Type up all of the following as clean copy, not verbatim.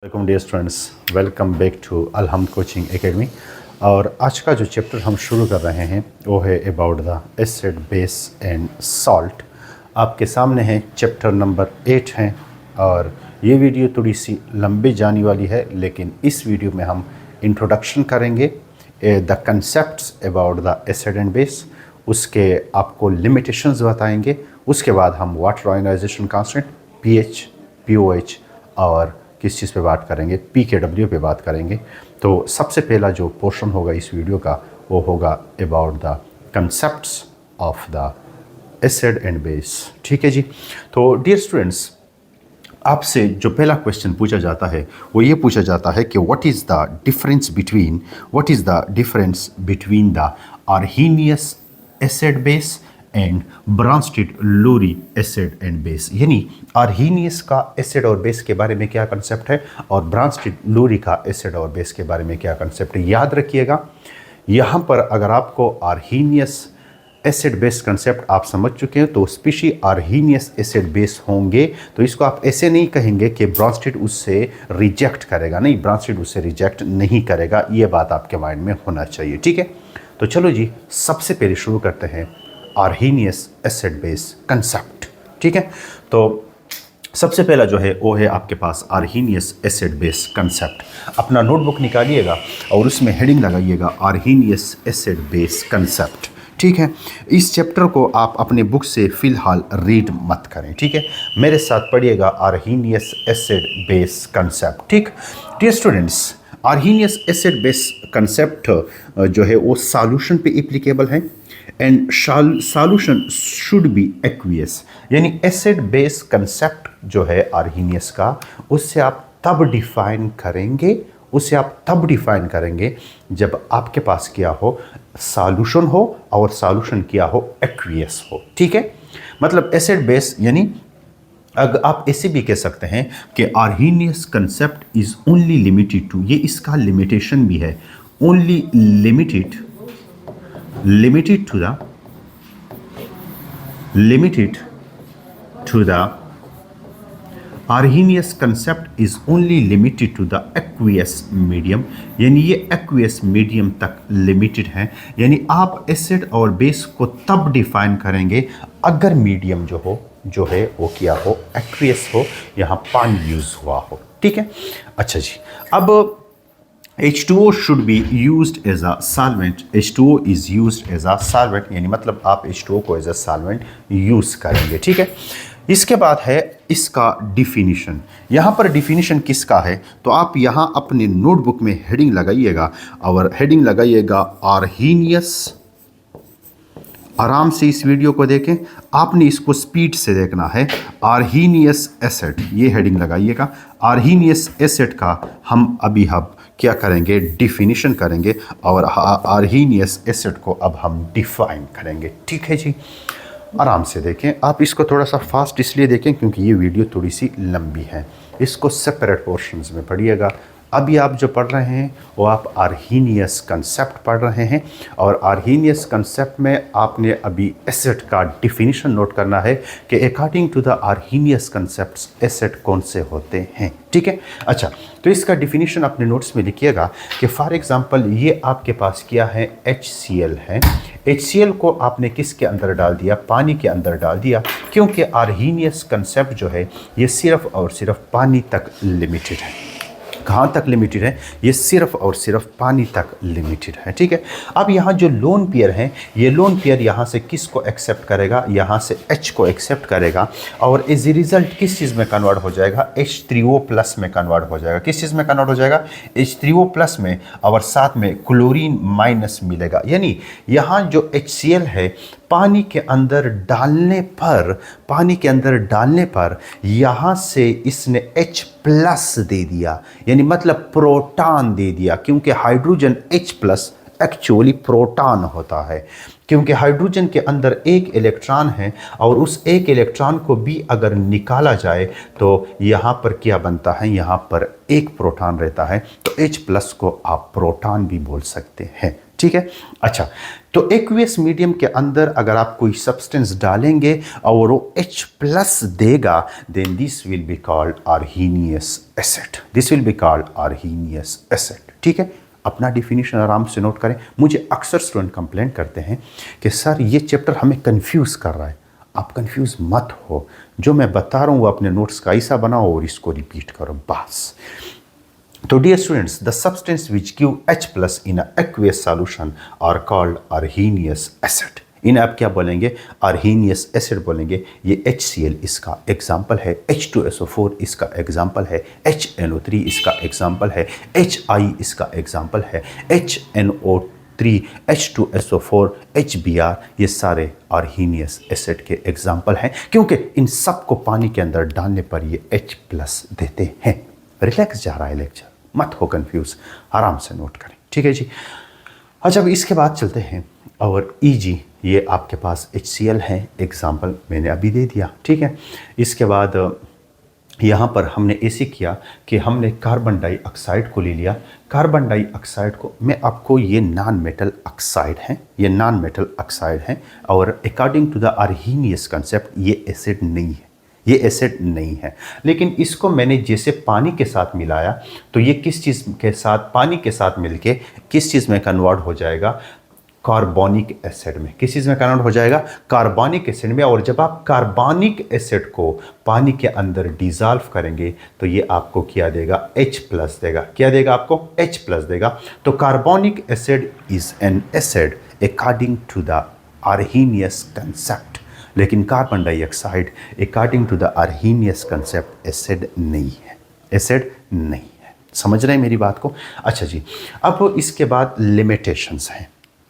Welcome dear students, welcome back to Alhamd coaching academy. और आज का जो चैप्टर हम शुरू कर रहे हैं वो है about the acid base and salt. आपके सामने है चैप्टर नंबर 8 है और ये वीडियो थोड़ी सी लंबी जाने वाली है, लेकिन इस वीडियो में हम इंट्रोडक्शन करेंगे the concepts about the acid and base, उसके आपको लिमिटेशंस बताएंगे। उसके बाद हम water ionization constant, pH, pOH और किस चीज़ पे बात करेंगे, पीकेडब्ल्यू पे बात करेंगे। तो सबसे पहला जो पोर्शन होगा इस वीडियो का वो होगा about the concepts of the acid and base. ठीक है जी। तो डियर स्टूडेंट्स, आपसे जो पहला क्वेश्चन पूछा जाता है वो ये पूछा जाता है कि what is the difference between the Arrhenius acid base and Bronsted Lowry acid and base. यानी आर्हीनियस का एसिड और बेस के बारे में क्या कंसेप्ट है और ब्रांस्टेड-लूरी का एसिड और बेस के बारे में क्या कंसेप्ट है। याद रखिएगा, यहाँ पर अगर आपको आर्हीनियस एसिड बेस कंसेप्ट आप समझ चुके हैं तो स्पीशी आर्हीनियस एसिड बेस होंगे, तो इसको आप ऐसे नहीं कहेंगे कि ब्रांस्टेड उससे रिजेक्ट करेगा। नहीं, ब्रांस्टेड उससे रिजेक्ट नहीं करेगा, ये बात आपके माइंड में होना चाहिए। ठीक है, तो चलो जी, सबसे पहले शुरू करते हैं आर्हीनियस एसिड बेस कंसेप्ट। ठीक है, तो सबसे पहला जो है वो है आपके पास आर्हीनियस एसिड बेस कंसेप्ट। अपना नोटबुक निकालिएगा और उसमें हेडिंग लगाइएगा आर्हीनियस एसिड बेस कंसेप्ट। ठीक है, इस चैप्टर को आप अपने बुक से फ़िलहाल रीड मत करें। ठीक है, मेरे साथ पढ़िएगा आर्हीनियस एसिड बेस कंसेप्ट। ठीक, dear students, Arrhenius acid base concept जो है वो सॉल्यूशन पे एप्लीकेबल है and solution should be aqueous. यानी एसिड बेस कंसेप्ट जो है आर्हीनियस का, उससे आप तब डिफाइन करेंगे जब आपके पास क्या हो, सॉल्यूशन हो और सॉल्यूशन क्या हो, एक्वियस हो। ठीक है, मतलब एसिड बेस यानी अगर आप ऐसे भी कह सकते हैं कि Arrhenius concept is only limited to, ये इसका लिमिटेशन भी है, only limited to the Arrhenius concept is only limited to the aqueous medium। यानी ये aqueous medium तक लिमिटेड है। यानी आप एसिड और बेस को तब डिफाइन करेंगे अगर मीडियम जो है वो क्या हो, एक्वियस हो, यहाँ पानी यूज हुआ हो। ठीक है, अच्छा जी। अब H2O should be used as a solvent। H2O is used as a solvent, यानी मतलब आप H2O को as a solvent यूज़ करेंगे। ठीक है, इसके बाद है इसका डिफिनीशन। यहाँ पर डिफिनीशन किसका है, तो आप यहाँ अपने नोटबुक में हेडिंग लगाइएगा और हेडिंग लगाइएगा आर्हीनियस। आराम से इस वीडियो को देखें, आपने इसको स्पीड से देखना है। आर्हीनियस एसिड, ये हेडिंग लगाइएगा। आर्हीनियस एसिड का हम अभी क्या करेंगे, डिफिनीशन करेंगे और आर्हीनियस एसिड को अब हम डिफाइन करेंगे। ठीक है जी, आराम से देखें। आप इसको थोड़ा सा फास्ट इसलिए देखें क्योंकि ये वीडियो थोड़ी सी लंबी है, इसको सेपरेट पोर्शंस में पढ़िएगा। अभी आप जो पढ़ रहे हैं वो आप आर्हीनियस कंसेप्ट पढ़ रहे हैं और आर्हीनियस कंसेप्ट में आपने अभी एसिड का डिफिनीशन नोट करना है कि according to the Arrhenius concepts acid कौन से होते हैं। ठीक है, अच्छा, तो इसका डिफिनीशन अपने नोट्स में लिखिएगा कि फॉर एग्जांपल ये आपके पास क्या है, HCl है। HCl को आपने किसके अंदर डाल दिया, पानी के अंदर डाल दिया, क्योंकि आर्हीनियस कंसेप्ट जो है ये सिर्फ और सिर्फ पानी तक लिमिटेड है। कहाँ तक लिमिटेड है, ये सिर्फ और सिर्फ पानी तक लिमिटेड है। ठीक है, अब यहाँ जो लोन पेयर है, ये लोन पेयर यहाँ से किसको एक्सेप्ट करेगा, यहाँ से H को एक्सेप्ट करेगा और एज ए रिजल्ट किस चीज़ में कन्वर्ट हो जाएगा, H3O प्लस में कन्वर्ट हो जाएगा। किस चीज़ में कन्वर्ट हो जाएगा, H3O प्लस में, और साथ में क्लोरीन माइनस मिलेगा। यानी यहाँ जो HCl है पानी के अंदर डालने पर यहाँ से इसने H प्लस दे दिया, यानी मतलब प्रोटॉन दे दिया, क्योंकि hydrogen H plus actually proton होता है, क्योंकि हाइड्रोजन के अंदर एक इलेक्ट्रॉन है और उस एक इलेक्ट्रॉन को भी अगर निकाला जाए तो यहाँ पर क्या बनता है, यहाँ पर एक प्रोटॉन रहता है, तो H प्लस को आप प्रोटॉन भी बोल सकते हैं। ठीक है। अच्छा, तो एक्वियस मीडियम के अंदर अगर आप कोई सब्सटेंस डालेंगे और वो H प्लस देगा, then this will be called Arrhenius acid, this will be called Arrhenius acid. ठीक है, अपना डिफिनीशन आराम से नोट करें। मुझे अक्सर स्टूडेंट कंप्लेंट करते हैं कि सर ये चैप्टर हमें कंफ्यूज कर रहा है। आप कंफ्यूज मत हो, जो मैं बता रहा हूँ वो अपने नोट्स का ऐसा बनाओ और इसको रिपीट करो बस। तो dear students, the substance which give H plus in aqueous solution are called Arrhenius acid. इन्हें आप क्या बोलेंगे? आर्हीनियस एसिड बोलेंगे। ये HCl इसका एग्जाम्पल है, H2SO4 इसका एग्जाम्पल है, HNO3 इसका एग्जाम्पल है, HI इसका एग्जाम्पल है, HNO3, H2SO4, HBr, ये सारे आर्हीनियस एसिड के एग्जाम्पल हैं, क्योंकि इन सब को पानी के अंदर डालने पर ये H प्लस देते हैं। रिलैक्स जा रहा है लेक्चर, मत हो कंफ्यूज, आराम से नोट करें। ठीक है जी। अच्छा, अब इसके बाद चलते हैं और EG, ये आपके पास HCl है, एग्जाम्पल मैंने अभी दे दिया। ठीक है, इसके बाद यहाँ पर हमने ऐसे किया कि हमने कार्बन डाइऑक्साइड को ले लिया। कार्बन डाइऑक्साइड को मैं आपको, ये नॉन मेटल ऑक्साइड है, ये नॉन मेटल ऑक्साइड है और according to the Arrhenius concept ये एसिड नहीं है, ये एसिड नहीं है। लेकिन इसको मैंने जैसे पानी के साथ मिलाया तो ये किस चीज़ के साथ, पानी के साथ मिलके किस चीज़ में कन्वर्ट हो जाएगा? कार्बोनिक एसिड में। किस चीज़ में कन्वर्ट हो जाएगा? कार्बोनिक एसिड में। और जब आप कार्बोनिक एसिड को पानी के अंदर डिजॉल्व करेंगे तो ये आपको क्या देगा? H प्लस देगा। क्या देगा आपको? H प्लस देगा। तो carbonic acid is an acid according to the Arrhenius concept, लेकिन carbon dioxide according to the Arrhenius concept acid नहीं है, एसिड नहीं है। समझ रहे हैं मेरी बात को? अच्छा जी, अब इसके बाद लिमिटेशंस हैं।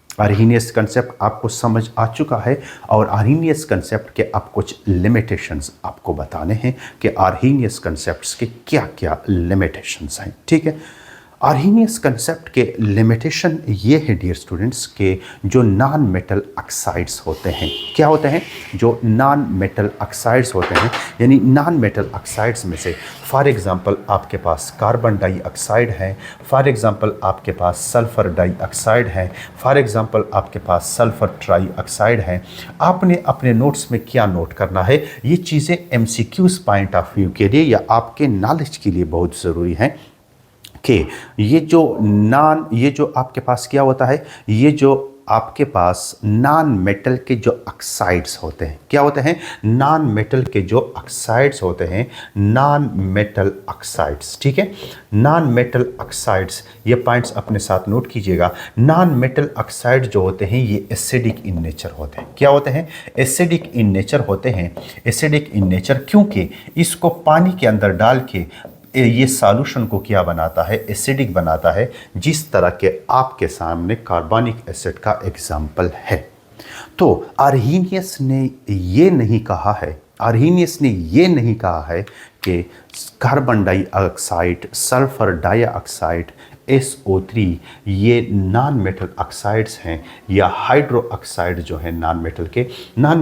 आर्हीनियस कंसेप्ट आपको समझ आ चुका है और आर्हीनियस कंसेप्ट के अब कुछ लिमिटेशंस आपको बताने हैं कि आर्हीनियस कंसेप्ट्स के क्या क्या लिमिटेशंस हैं। ठीक है, आर्हीनियस कंसेप्ट के लिमिटेशन ये है डियर स्टूडेंट्स के जो नॉन मेटल ऑक्साइड्स होते हैं, क्या होते हैं? जो नॉन मेटल ऑक्साइड्स होते हैं, यानी नॉन मेटल ऑक्साइड्स में से फॉर एग्जांपल आपके पास कार्बन डाइऑक्साइड है, फॉर एग्जांपल आपके पास सल्फ़र डाइऑक्साइड है, फॉर एग्जांपल आपके पास सल्फ़र ट्राइऑक्साइड है। आपने अपने नोट्स में क्या नोट करना है? ये चीज़ें MCQs पॉइंट ऑफ व्यू के लिए या आपके नॉलेज के लिए बहुत ज़रूरी हैं कि ये जो आपके पास क्या होता है, ये जो आपके पास नॉन मेटल के जो ऑक्साइड्स होते हैं, क्या होते हैं? नॉन मेटल के जो ऑक्साइड्स होते हैं, नॉन मेटल ऑक्साइड्स। ठीक है, नॉन मेटल ऑक्साइड्स, ये पॉइंट्स अपने साथ नोट कीजिएगा। नॉन मेटल ऑक्साइड जो होते हैं ये एसिडिक इन नेचर होते हैं। क्या होते हैं? एसिडिक इन नेचर होते हैं। एसिडिक इन नेचर क्योंकि इसको पानी के अंदर डाल के ये सॉल्यूशन को क्या बनाता है? एसिडिक बनाता है, जिस तरह के आपके सामने कार्बोनिक एसिड का एग्जाम्पल है। तो आर्हीनियस ने ये नहीं कहा है, आर्हीनियस ने ये नहीं कहा है कि carbon dioxide, sulphur dioxide, SO3 ये नॉन मेटल ऑक्साइड्स हैं या हाइड्रो ऑक्साइड जो है नॉन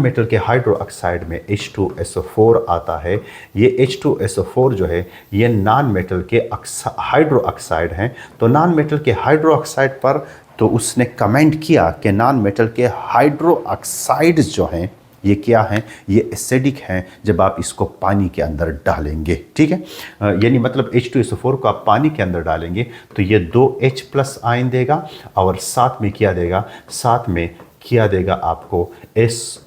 मेटल के हाइड्रो ऑक्साइड में H2SO4 आता है। ये H2SO4 जो है ये नॉन मेटल के हाइड्रो ऑक्साइड हैं। तो नॉन मेटल के हाइड्रो ऑक्साइड पर तो उसने कमेंट किया कि नॉन मेटल के हाइड्रो ऑक्साइड्स जो हैं ये क्या हैं? ये एसिडिक हैं जब आप इसको पानी के अंदर डालेंगे। ठीक है, यानी मतलब H2SO4 को आप पानी के अंदर डालेंगे तो ये 2H प्लस आयन देगा और साथ में क्या देगा? साथ में क्या देगा आपको?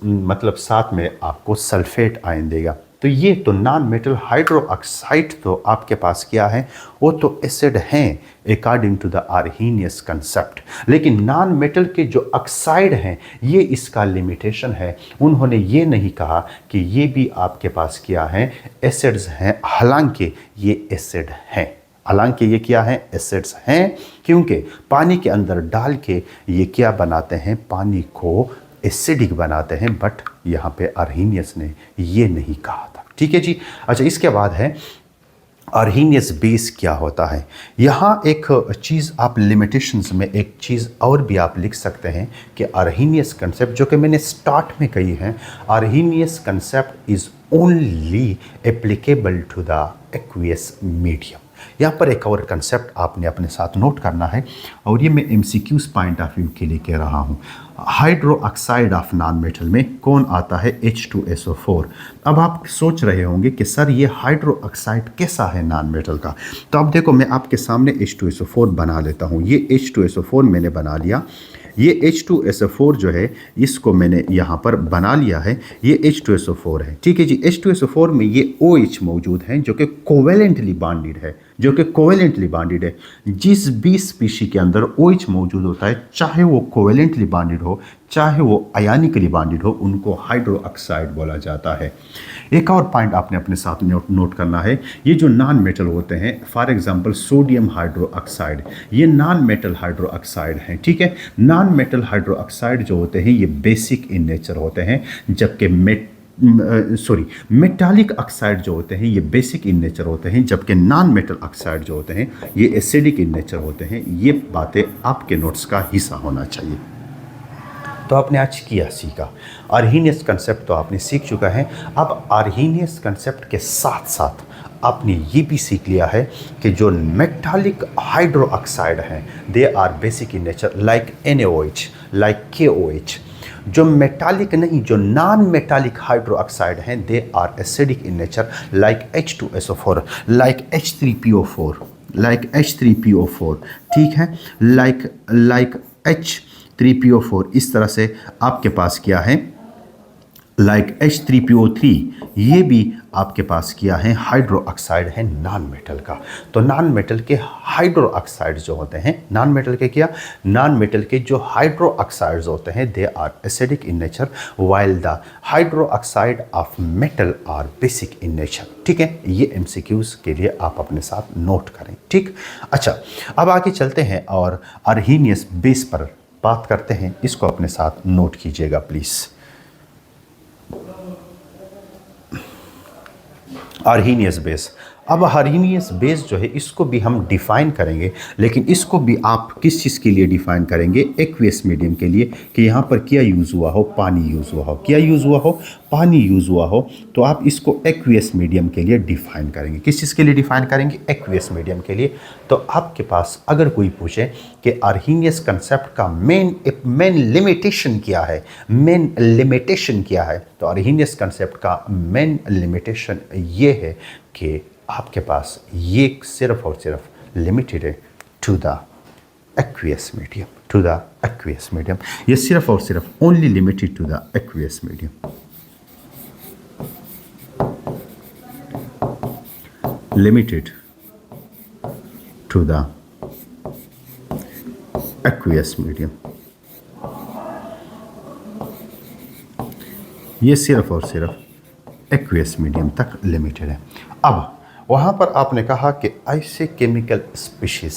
मतलब साथ में आपको सल्फेट आयन देगा। तो ये तो नॉन मेटल हाइड्रो ऑक्साइड तो आपके पास क्या है? वो तो एसिड हैं according to the Arrhenius concept. लेकिन नॉन मेटल के जो ऑक्साइड हैं ये इसका लिमिटेशन है। उन्होंने ये नहीं कहा कि ये भी आपके पास क्या हैं? एसिड्स हैं, हालांकि ये एसिड हैं। हालांकि ये क्या है? एसिड्स हैं, क्योंकि पानी के अंदर डाल के ये क्या बनाते हैं? पानी को एसिडिक बनाते हैं। बट यहाँ पे आर्हीनियस ने ये नहीं कहा था। ठीक है जी। अच्छा, इसके बाद है आर्हीनियस बेस क्या होता है। यहाँ एक चीज़ आप लिमिटेशंस में एक चीज़ और भी आप लिख सकते हैं कि आर्हीनियस कंसेप्ट जो कि मैंने स्टार्ट में कही है, Arrhenius concept is only applicable to the aqueous medium. यहाँ पर एक और कंसेप्ट आपने अपने साथ नोट करना है, और ये मैं MCQs पॉइंट ऑफ व्यू के लिए कह रहा हूँ। Hydro oxide of non metal में कौन आता है? H2SO4। अब आप सोच रहे होंगे कि सर ये हाइड्रो ऑक्साइड कैसा है नॉन मेटल का? तो अब देखो, मैं आपके सामने H2SO4 बना लेता हूँ। ये H2SO4 मैंने बना लिया। ये H2SO4 जो है, इसको मैंने यहाँ पर बना लिया है। ये H2SO4 है, ठीक है जी। H2SO4 में ये OH मौजूद है जो कि कोवेलेंटली बॉन्डेड है, जो कि कोवेलेंटली बॉन्डेड है। जिस भी स्पीशी के अंदर OH मौजूद होता है, चाहे वो कोवेलेंटली बॉन्डेड हो, चाहे वो आयनिकली बॉन्डेड हो, उनको हाइड्रो ऑक्साइड बोला जाता है। एक और पॉइंट आपने अपने साथ नोट करना है, ये जो नॉन मेटल होते हैं, for example sodium hydro oxide, ये नॉन मेटल हाइड्रो ऑक्साइड हैं, ठीक है। नॉन मेटल हाइड्रो ऑक्साइड जो होते हैं ये बेसिक इन नेचर होते हैं, जबकि मेटालिक ऑक्साइड जो होते हैं ये बेसिक इन नेचर होते हैं, जबकि नॉन मेटल ऑक्साइड जो होते हैं ये एसिडिक इन नेचर होते हैं। ये बातें आपके नोट्स का हिस्सा होना चाहिए। तो आपने आज किया सीखा, आर्हीनियस कंसेप्ट तो आपने सीख चुका है। अब आर्हीनियस कंसेप्ट के साथ साथ आपने ये भी सीख लिया है कि जो मेटालिक हाइड्रो ऑक्साइड हैं they are basic in nature, like NaOH, like KOH। जो मेटालिक नहीं, जो नॉन मेटालिक हाइड्रो ऑक्साइड हैं they are acidic in nature, like H2SO4, like H3PO4, like H3PO4, ठीक है, लाइक H3PO4। इस तरह से आपके पास क्या है, लाइक H3PO3, ये भी आपके पास क्या है, हाइड्रो ऑक्साइड है नॉन मेटल का। तो नॉन मेटल के हाइड्रो ऑक्साइड जो होते हैं, नॉन मेटल के क्या, नॉन मेटल के जो हाइड्रो ऑक्साइड्स होते हैं they are acidic in nature, while the hydroxide of metal are basic in nature, ठीक है। ये MCQs के लिए आप अपने साथ नोट करें, ठीक। अच्छा, अब आगे चलते हैं और आर्हीनियस बेस पर बात करते हैं। इसको अपने साथ नोट कीजिएगा प्लीज़। Arrhenius base. अब आर्हीनियस बेस जो है इसको भी हम डिफ़ाइन करेंगे, लेकिन इसको भी आप किस चीज़ के लिए डिफ़ाइन करेंगे? एक्वियस मीडियम के लिए, कि यहाँ पर क्या यूज़ हुआ हो, पानी यूज़ हुआ हो। क्या यूज़ हुआ हो? पानी यूज़ हुआ हो। तो आप इसको एक्वियस मीडियम के लिए डिफ़ाइन करेंगे। किस चीज़ के लिए डिफ़ाइन करेंगे? एक्वियस मीडियम के लिए। तो आपके पास अगर कोई पूछे कि आर्हीनियस कंसेप्ट का मेन लिमिटेशन क्या है, मेन लिमिटेशन क्या है, तो आर्हीनियस कंसेप्ट का मेन लिमिटेशन ये है कि आपके पास ये सिर्फ और सिर्फ लिमिटेड है to the aqueous medium, to the aqueous medium. ये सिर्फ और सिर्फ only limited to the aqueous medium, limited to the aqueous medium. ये सिर्फ और सिर्फ एक्वियस मीडियम तक लिमिटेड है। अब वहाँ पर आपने कहा कि ऐसे केमिकल स्पीशीज़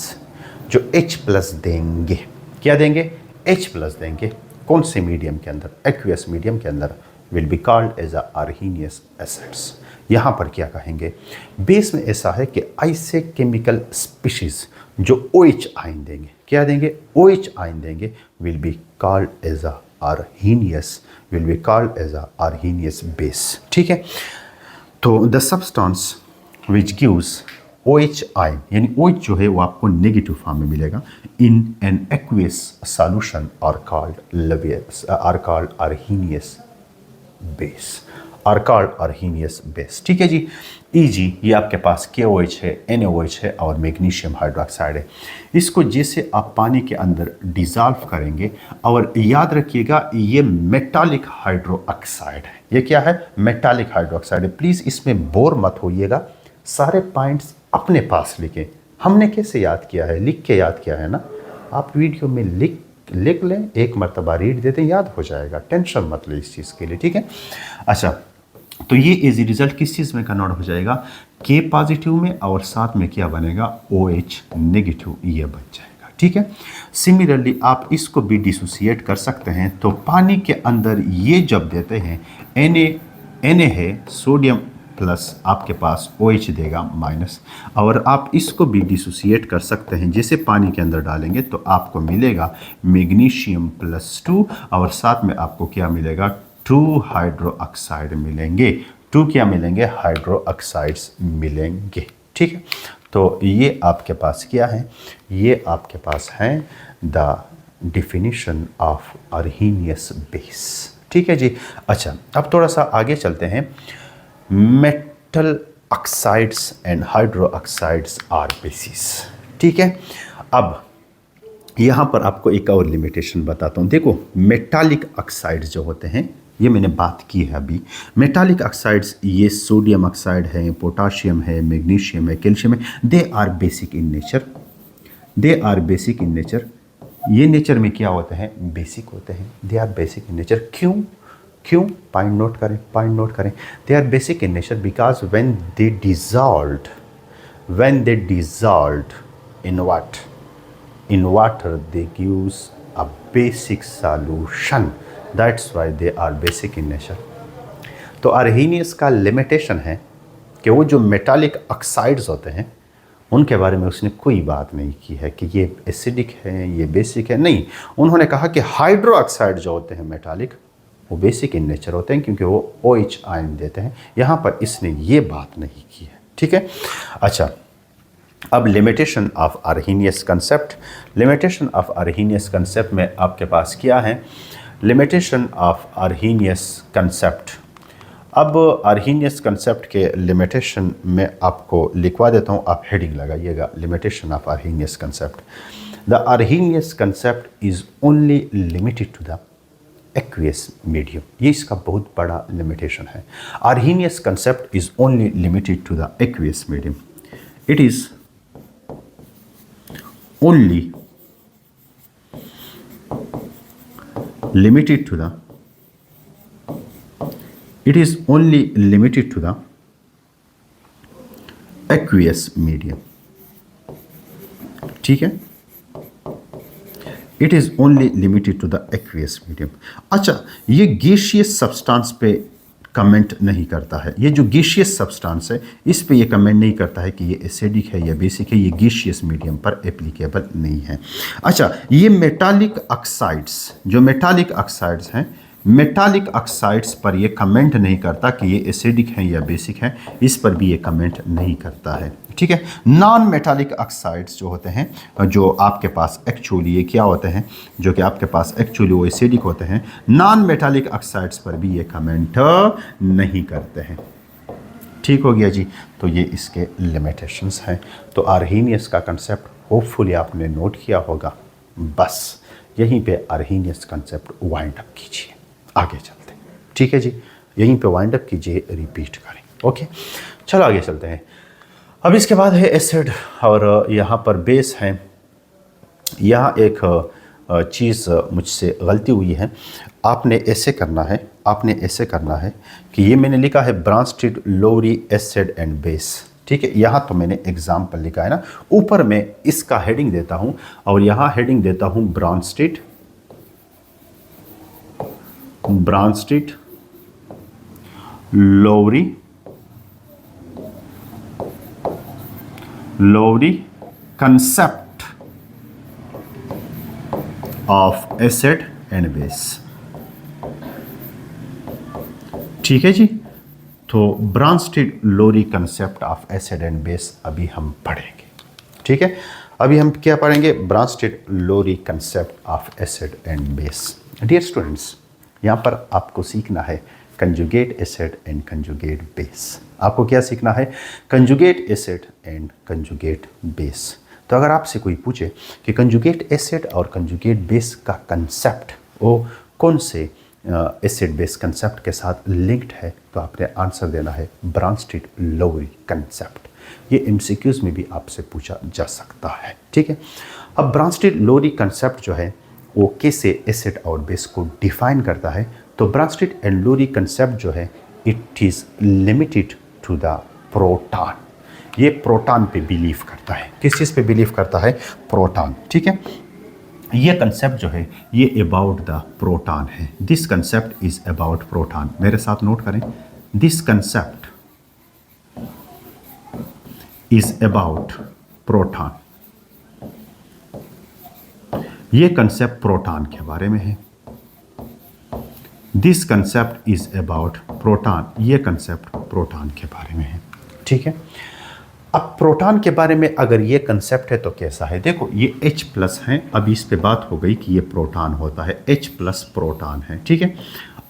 जो H+ देंगे, क्या देंगे? H+ देंगे। कौन से मीडियम के अंदर? एक्वियस मीडियम के अंदर, will be called as Arrhenius acids. यहाँ पर क्या कहेंगे? बेस में ऐसा है कि ऐसे केमिकल स्पीशीज़ जो OH आयन देंगे, क्या देंगे? OH आयन देंगे, will be called as Arrhenius, will be called as Arrhenius base, ठीक है। तो the substance which gives OH ion, यानी OH जो है वो आपको नेगेटिव फॉर्म में मिलेगा in an aqueous solution are called arrhenius base, are called arrhenius base, ठीक है जी। E.g. ये आपके पास KOH है, NaOH है और मैग्नीशियम हाइड्रोक्साइड है। इसको जैसे आप पानी के अंदर डिज़ोल्व करेंगे, और याद रखिएगा ये मेटालिक हाइड्रो ऑक्साइड है। ये क्या है? मेटालिक हाइड्रो ऑक्साइड है। प्लीज़ इसमें बोर मत होइएगा, सारे पॉइंट्स अपने पास लिखें। हमने कैसे याद किया है? लिख के याद किया है ना। आप वीडियो में लिख लें, एक मरतबा रीड देते, याद हो जाएगा। टेंशन मत ले इस चीज़ के लिए, ठीक है। अच्छा, तो ये एज ए रिजल्ट किस चीज़ में कन्वर्ट हो जाएगा? K पॉजिटिव में, और साथ में क्या बनेगा? OH नेगेटिव, ये बन जाएगा, ठीक है। सिमिलरली आप इसको भी डिसोसिएट कर सकते हैं। तो पानी के अंदर ये जब देते हैं Na है, सोडियम प्लस आपके पास OH देगा माइनस, और आप इसको भी डिसोसिएट कर सकते हैं। जैसे पानी के अंदर डालेंगे तो आपको मिलेगा मैग्नीशियम +2, और साथ में आपको क्या मिलेगा? 2 हाइड्रो ऑक्साइड मिलेंगे। 2 क्या मिलेंगे? हाइड्रो ऑक्साइड्स मिलेंगे, ठीक है। तो ये आपके पास क्या है, ये आपके पास है द डिफिनीशन ऑफ अर्हीनियस बेस। ठीक है जी। अच्छा, अब थोड़ा सा आगे चलते हैं। Metal oxides and hydroxides are bases. ठीक है, अब यहाँ पर आपको एक और लिमिटेशन बताता हूँ। देखो, मेटालिक ऑक्साइड्स जो होते हैं, ये मैंने बात की है अभी। मेटालिक ऑक्साइड्स ये सोडियम ऑक्साइड है, पोटाशियम है, मैग्नीशियम है, कैल्शियम है। They are basic in nature, they are basic in nature. ये नेचर में क्या होते हैं, बेसिक होते हैं। They are basic in nature. क्यों, क्यों, पॉइंट नोट करें, पॉइंट नोट करें। They are basic in nature because when they dissolved, when they dissolved in what, in water they gives a basic solution, that's why they are basic in nature। तो अर्हीनियस का limitation है कि वो जो metallic oxides होते हैं उनके बारे में उसने कोई बात नहीं की है कि ये एसिडिक है, ये बेसिक है, नहीं। उन्होंने कहा कि हाइड्रो ऑक्साइड जो होते हैं मेटालिक, वो बेसिक इन नेचर होते हैं क्योंकि वो OH आयन देते हैं। यहाँ पर इसने ये बात नहीं की है। ठीक है। अच्छा, अब limitation of Arrhenius concept. Limitation of Arrhenius concept में आपके पास क्या है, लिमिटेशन ऑफ अर्हीनियस कंसेप्ट। अब अर्हीनियस कंसेप्ट के लिमिटेशन में आपको लिखवा देता हूँ, आप हेडिंग लगाइएगा, limitation of Arrhenius concept. The Arrhenius concept is only limited to the aqueous medium. ये इसका बहुत बड़ा लिमिटेशन है। Arrhenius concept is only limited to the aqueous medium. It is only limited to the, it is only limited to the aqueous medium। ठीक है, it is only limited to the aqueous medium। अच्छा, ये gaseous substance पे comment नहीं करता है। ये जो गैसियस सब्सटेंस है इस पे ये कमेंट नहीं करता है कि ये एसिडिक है या बेसिक है। ये गैसियस मीडियम पर एप्लीकेबल नहीं है। अच्छा, ये मेटालिक ऑक्साइड्स, जो मेटालिक ऑक्साइड्स हैं, मेटालिक ऑक्साइड्स पर ये कमेंट नहीं करता कि ये एसिडिक हैं या बेसिक हैं, इस पर भी ये कमेंट नहीं करता है। ठीक है। नॉन मेटालिक ऑक्साइड्स जो होते हैं, जो आपके पास एक्चुअली ये क्या होते हैं, जो कि आपके पास एक्चुअली वो एसिडिक होते हैं, नॉन मेटालिक ऑक्साइड्स पर भी ये कमेंट नहीं करते हैं। ठीक हो गया जी। तो ये इसके लिमिटेशंस हैं। तो अर्हीनियस का कंसेप्ट होपफुली आपने नोट किया होगा। बस यहीं पे अर्हीनियस कंसेप्ट वाइंड अप कीजिए, आगे चलते हैं। ठीक है जी, यहीं पे वाइंड अप कीजिए, रिपीट करें। ओके, चलो आगे चलते हैं। अब इसके बाद है एसिड, और यहाँ पर बेस है। यहाँ एक चीज़ मुझसे गलती हुई है। आपने ऐसे करना है, आपने ऐसे करना है कि ये मैंने लिखा है ब्रांस्टेड लोरी एसिड एंड बेस। ठीक है, यहाँ तो मैंने एग्जाम्पल लिखा है ना, ऊपर मैं इसका हेडिंग देता हूँ और यहाँ हेडिंग देता हूँ Bronsted, Bronsted Lowry, Lowry concept of acid and base. ठीक है जी। तो Bronsted Lowry concept of acid and base अभी हम पढ़ेंगे। ठीक है, अभी हम क्या पढ़ेंगे, Bronsted Lowry concept of acid and base. Dear students, यहाँ पर आपको सीखना है conjugate acid and conjugate base. आपको क्या सीखना है, conjugate acid and conjugate base. तो अगर आपसे कोई पूछे कि कंजुगेट एसिड और कंजुगेट बेस का कंसेप्ट वो कौन से एसिड बेस कंसेप्ट के साथ लिंक्ड है, तो आपने आंसर देना है ब्रांस्टेड लोरी कंसेप्ट। ये MCQs में भी आपसे पूछा जा सकता है। ठीक है। अब ब्रांस्टेड लोरी कंसेप्ट जो है वो कैसे एसिड और बेस को डिफाइन करता है, तो ब्रांस्टेड एंड लोरी कंसेप्ट जो है it is limited to the proton. ये प्रोटॉन पे बिलीव करता है। किस चीज़ पे बिलीव करता है, प्रोटॉन। ठीक है, ये कंसेप्ट जो है ये अबाउट द प्रोटॉन है। This concept is about proton. मेरे साथ नोट करें, this concept is about proton. ये कंसेप्ट प्रोटॉन के बारे में है। This concept is about proton. ये कंसेप्ट प्रोटॉन के बारे में है। ठीक है। अब प्रोटॉन के बारे में अगर ये कंसेप्ट है तो कैसा है, देखो ये H प्लस है, अब इस पे बात हो गई कि ये प्रोटॉन होता है, H प्लस प्रोटॉन है, ठीक है।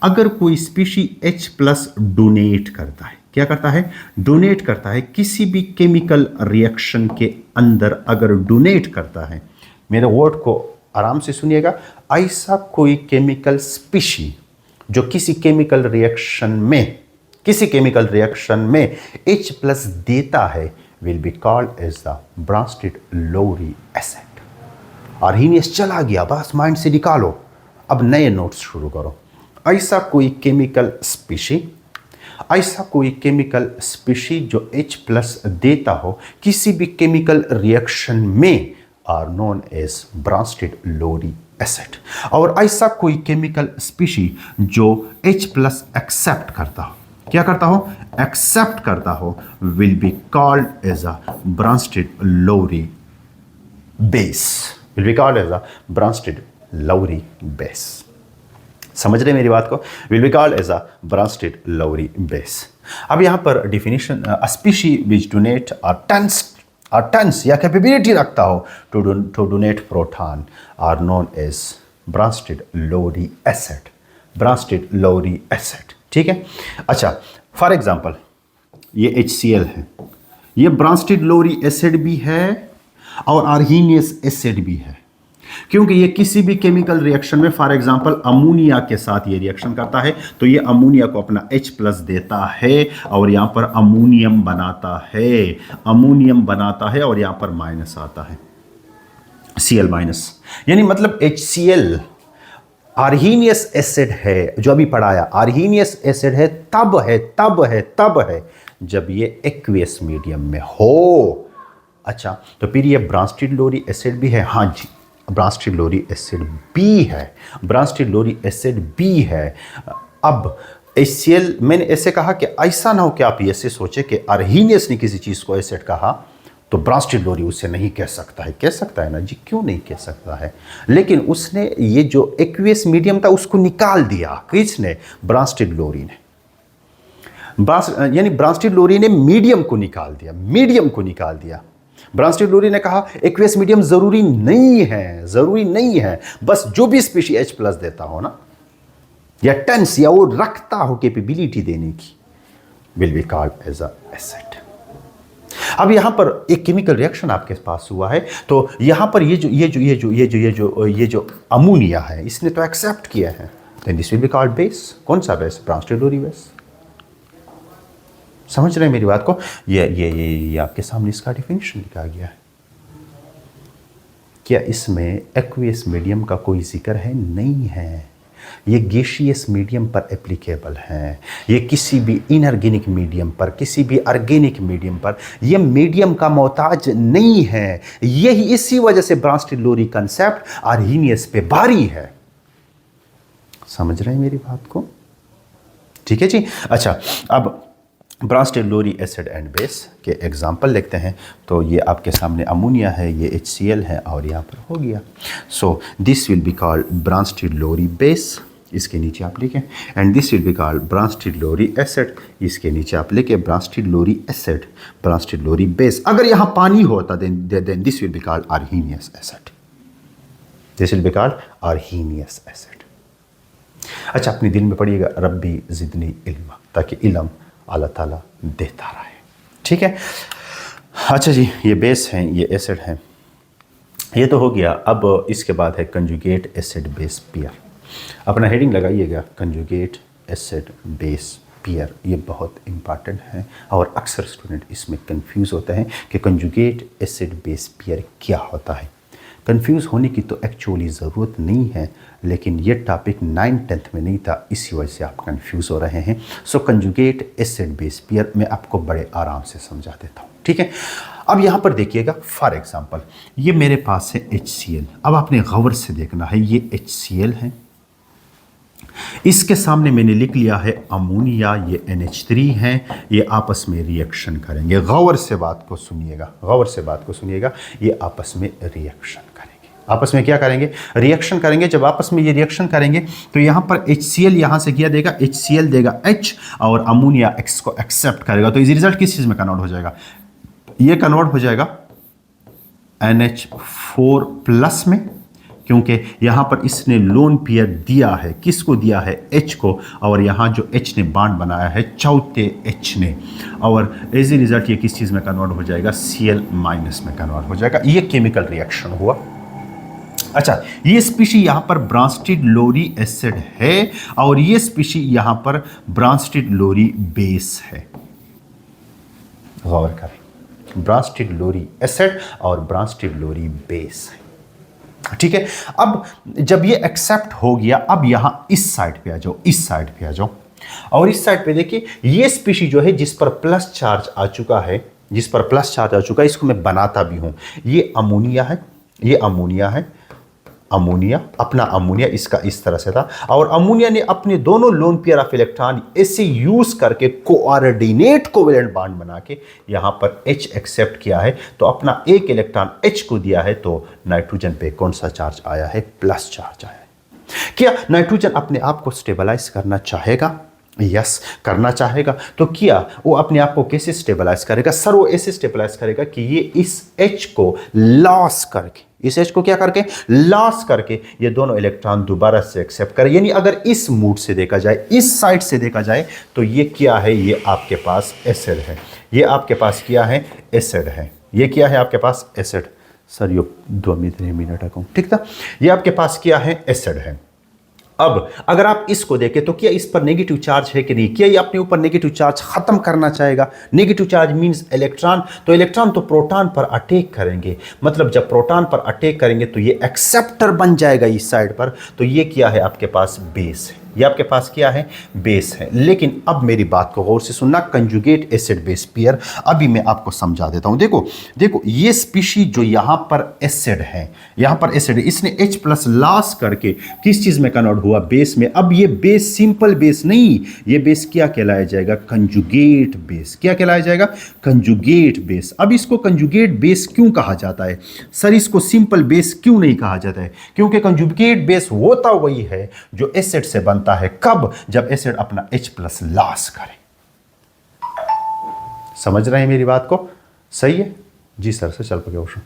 अगर कोई स्पीशी H प्लस डोनेट करता है, क्या करता है, डोनेट करता है किसी भी केमिकल रिएक्शन के अंदर, अगर डोनेट करता है, मेरे वर्ड को आराम से सुनिएगा, ऐसा कोई केमिकल स्पीशी जो किसी केमिकल रिएक्शन में H प्लस देता है will be called as the Bronsted-Lowry acid। Arrhenius चला गया, बस माइंड से निकालो, अब नए नोट्स शुरू करो। ऐसा कोई केमिकल स्पीशी जो H प्लस देता हो किसी भी केमिकल रिएक्शन में are known as Bronsted-Lowry acid. और ऐसा कोई केमिकल स्पीशी जो H प्लस एक्सेप्ट करता हो, क्या करता हो, एक्सेप्ट करता हो, will be called as a Bronsted-Lowry base. समझ रहे मेरी बात को, will be called as a Bronsted-Lowry base. अब यहां पर definition, species which donate tons या कैपेबिलिटी रखता हो to donate proton are known as Bronsted-Lowry acid, ठीक है। अच्छा, फॉर एग्जांपल ये HCl है, ये Bronsted-Lowry एसिड भी है और आर्हीनियस एसिड भी है, क्योंकि ये किसी भी केमिकल रिएक्शन में, फॉर एग्जांपल अमोनिया के साथ ये रिएक्शन करता है, तो ये अमोनिया को अपना H प्लस देता है और यहां पर अमोनियम बनाता है और यहां पर माइनस आता है, Cl माइनस, यानी मतलब HCl आर्हीनियस एसिड है, जो अभी पढ़ाया आर्हीनियस एसिड है, तब है जब ये एक्वियस मीडियम में हो। अच्छा, तो फिर ये Bronsted-Lowry एसिड भी है, हाँ जी, Bronsted-Lowry एसिड भी है। अब HCl, मैंने ऐसे कहा कि ऐसा ना हो कि आप ऐसे सोचे कि आर्हीनियस ने किसी चीज को एसिड कहा तो Bronsted-Lowry उसे नहीं कह सकता है, कह सकता है ना जी, क्यों नहीं कह सकता है, लेकिन उसने ये जो एक्वियस मीडियम था उसको निकाल दिया, किसने, Bronsted-Lowry ने, यानी Bronsted-Lowry ने मीडियम को निकाल दिया। Bronsted-Lowry ने कहा एक्वियस मीडियम जरूरी नहीं है, बस जो भी स्पीशी H प्लस देता हो ना, या टेंस, या वो रखता हो कैपेबिलिटी देने की, will be called as a acid. अब यहां पर एक केमिकल रिएक्शन आपके पास हुआ है, तो यहां पर ये जो अमोनिया है, इसने तो एक्सेप्ट किया है, then this will be called base. कौन सा बेस, Bronsted-Lowry बेस। समझ रहे हैं मेरी बात को, ये आपके सामने इसका डिफिनेशन लिखा गया है। क्या इसमें एक्वियस मीडियम का कोई जिक्र है, नहीं है, ये गैसियस मीडियम पर एप्लीकेबल है, ये किसी भी इनऑर्गेनिक मीडियम पर, किसी भी ऑर्गेनिक मीडियम पर ये मीडियम का मोहताज नहीं है। यही इसी वजह से Bronsted-Lowry कंसेप्ट आर्हीनियस पे भारी है। समझ रहे हैं मेरी बात को, ठीक है जी। अच्छा, अब Bronsted-Lowry एसिड एंड बेस के एग्जाम्पल लिखते हैं, तो ये आपके सामने अमोनिया है, ये HCl है और यहाँ पर हो गया, so this will be called Bronsted-Lowry base, इसके नीचे आप लिखें, and this will be called Bronsted-Lowry acid, इसके नीचे आप लिखें Bronsted-Lowry एसिड, Bronsted-Lowry बेस। अगर यहाँ पानी होता then this will be called Arrhenius acid, अच्छा, अपने दिल में पढ़िएगा, रब्बी जिदनी इल्मा, ताकि इल्म अल्लाह ताला देता रहे, ठीक है। अच्छा जी, ये बेस हैं, ये एसिड हैं, ये तो हो गया। अब इसके बाद है कंजुगेट एसिड बेस पेयर। अपना हेडिंग लगाइएगा, कंजुगेट एसिड बेस पेयर, ये बहुत इंपॉर्टेंट है और अक्सर स्टूडेंट इसमें कंफ्यूज होते हैं कि कंजुगेट एसिड बेस पेयर क्या होता है। कंफ्यूज होने की तो एक्चुअली ज़रूरत नहीं है, लेकिन ये टॉपिक 9th में नहीं था, इसी वजह से आप कंफ्यूज हो रहे हैं। सो कंजुगेट एसिड बेस पेयर मैं आपको बड़े आराम से समझा देता हूँ, ठीक है। अब यहाँ पर देखिएगा, फॉर एग्जांपल ये मेरे पास है HCl। अब आपने गौर से देखना है, ये HCl है, इसके सामने मैंने लिख लिया है अमोनिया, ये NH3 हैं, ये आपस में रिएक्शन करेंगे। गौर से बात को सुनिएगा, ये आपस में रिएक्शन करेंगे। आपस में क्या करेंगे, रिएक्शन करेंगे। जब आपस में ये रिएक्शन करेंगे तो यहाँ पर HCl यहाँ से क्या देगा, HCl देगा H और अमोनिया X को एक्सेप्ट करेगा, तो इस रिजल्ट किस चीज़ में कन्वर्ट हो जाएगा, ये कन्वर्ट हो जाएगा NH4 प्लस में, क्योंकि यहाँ पर इसने लोन पेयर दिया है, किसको दिया है, H को, और यहाँ जो H ने बॉन्ड बनाया है चौथे H ने, और एज ए रिजल्ट ये किस चीज़ में कन्वर्ट हो जाएगा, Cl माइनस में कन्वर्ट हो जाएगा। ये केमिकल रिएक्शन हुआ। अच्छा, ये स्पीशी यहाँ पर ब्रांस्टेड लोरी एसिड है और ये स्पीशी यहाँ पर ब्रांस्टेड लोरी बेस है। गौर करें, ब्रांस्टेड लोरी एसिड और ब्रांस्टेड लोरी बेस है। ठीक है, अब जब ये एक्सेप्ट हो गया, अब यहां इस साइड पे आ जाओ, इस साइड पे आ जाओ, और इस साइड पे देखिए ये स्पीशी जो है जिस पर प्लस चार्ज आ चुका है, जिस पर प्लस चार्ज आ चुका है, इसको मैं बनाता भी हूं। ये अमोनिया है, ये अमोनिया है, अमोनिया, अपना अमोनिया इसका इस तरह से था, और अमोनिया ने अपने दोनों लोन पेयर ऑफ इलेक्ट्रॉन ऐसे यूज करके कोऑर्डिनेट कोवेलेंट बॉन्ड बना के यहां पर H एक्सेप्ट किया है, तो अपना एक इलेक्ट्रॉन H को दिया है, तो नाइट्रोजन पे कौन सा चार्ज आया है, प्लस चार्ज आया है। क्या नाइट्रोजन अपने आप को स्टेबलाइज करना चाहेगा? यस, करना चाहेगा। तो क्या वो अपने आप को कैसे स्टेबलाइज करेगा? सर वो ऐसे स्टेबलाइज करेगा कि ये इस H को लॉस करके, इस H को क्या करके, लॉस करके ये दोनों इलेक्ट्रॉन दोबारा से एक्सेप्ट करे। यानी अगर इस मूड से देखा जाए, इस साइड से देखा जाए, तो ये क्या है, ये आपके पास एसिड है, ये आपके पास क्या है, एसिड है, ये क्या है आपके पास, एसिड। सर यो 2 मिनट को ठीक था, ये आपके पास क्या है, एसिड है। अब अगर आप इसको देखें तो क्या इस पर नेगेटिव चार्ज है कि नहीं? क्या ये अपने ऊपर नेगेटिव चार्ज खत्म करना चाहेगा? नेगेटिव चार्ज मींस इलेक्ट्रॉन, तो इलेक्ट्रॉन तो प्रोटॉन पर अटैक करेंगे, मतलब जब प्रोटॉन पर अटैक करेंगे तो ये एक्सेप्टर बन जाएगा इस साइड पर, तो ये क्या है आपके पास, बेस है, ये आपके पास क्या है, बेस है। लेकिन अब मेरी बात को गौर से सुनना, कंजुगेट एसिड बेस पेयर अभी मैं आपको समझा देता हूं। देखो देखो, ये स्पीशी जो यहां पर एसिड है, यहां पर एसिड है, इसने H प्लस लॉस करके किस चीज में कन्वर्ट हुआ, बेस में। अब ये बेस सिंपल बेस नहीं, ये बेस क्या कहलाया जाएगा, कंजुगेट बेस। क्या कहलाया जाएगा, कंजुगेट बेस। अब इसको कंजुगेट बेस क्यों कहा जाता है? सर इसको सिंपल बेस क्यों नहीं कहा जाता है? क्योंकि कंजुगेट बेस होता वही है जो एसिड से बनता है। कब? जब एसिड अपना H प्लस लॉस करे। समझ रहे हैं मेरी बात को? सही है जी सर, से चल पके ओशन।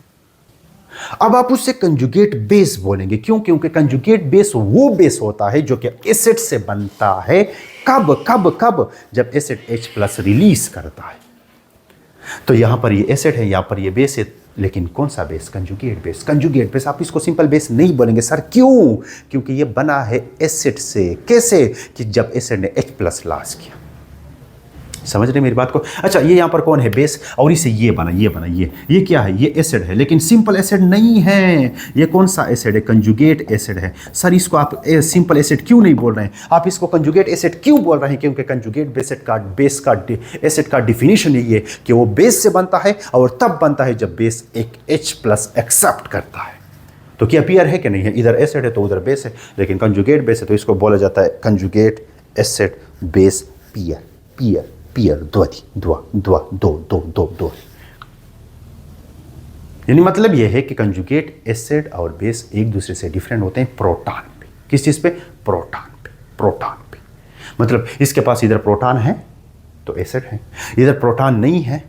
अब आप उससे कंजुगेट बेस बोलेंगे, क्यों? क्योंकि कंजुगेट बेस वो बेस होता है जो कि एसिड से बनता है। कब कब कब? जब एसिड H प्लस रिलीज करता है। तो यहां पर ये एसिड है, यहां पर ये बेस है, लेकिन कौन सा base, conjugate base. Conjugate base, आप इसको सिंपल बेस नहीं बोलेंगे। सर क्यों? क्योंकि ये बना है एसिड से। कैसे? कि जब एसिड ने H प्लस लॉस किया। समझ रहे मेरी बात को? अच्छा, ये यहां पर कौन है, बेस, और इसे ये बना, ये बना, ये क्या है, ये एसिड है, लेकिन सिंपल एसिड नहीं है। ये कौन सा एसिड है, कंजुगेट एसिड है। सर इसको आप सिंपल एसिड क्यों नहीं बोल रहे हैं, आप इसको कंजुगेट एसिड क्यों बोल रहे हैं? क्योंकि कंजुगेट बेस का एसिड का डिफिनीशन यही है कि वो बेस से बनता है, और तब बनता है जब बेस एक H प्लस एक्सेप्ट करता है। तो क्या पेयर है कि नहीं है? इधर एसिड है तो उधर बेस है, लेकिन कंजुगेट बेस है तो इसको बोला जाता है conjugate acid base pair. Pair pair, दो। यानी मतलब यह है कि कंजुगेट एसिड और बेस एक दूसरे से डिफरेंट होते हैं प्रोटॉन पे। किस चीज पे? प्रोटॉन पे, प्रोटॉन पे। मतलब इसके पास इधर प्रोटॉन है तो एसिड है, इधर प्रोटॉन नहीं है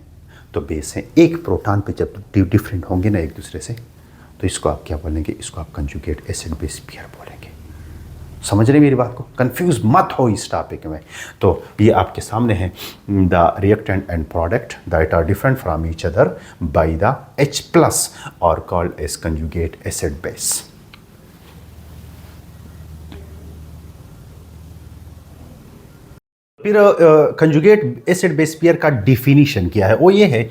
तो बेस है। एक प्रोटॉन पे जब डिफरेंट होंगे ना एक दूसरे से, तो इसको आप क्या बोलेंगे, इसको आप कंजुगेट एसिड बेस पेयर बोलेंगे। समझ रहे मेरी बात को? कंफ्यूज मत हो इस टॉपिक में। तो ये आपके सामने है, the reactant and product that are different from each other by the H plus are called as conjugate acid base. फिर कंजुगेट एसिड बेस पेयर का डिफिनीशन क्या है? वो ये है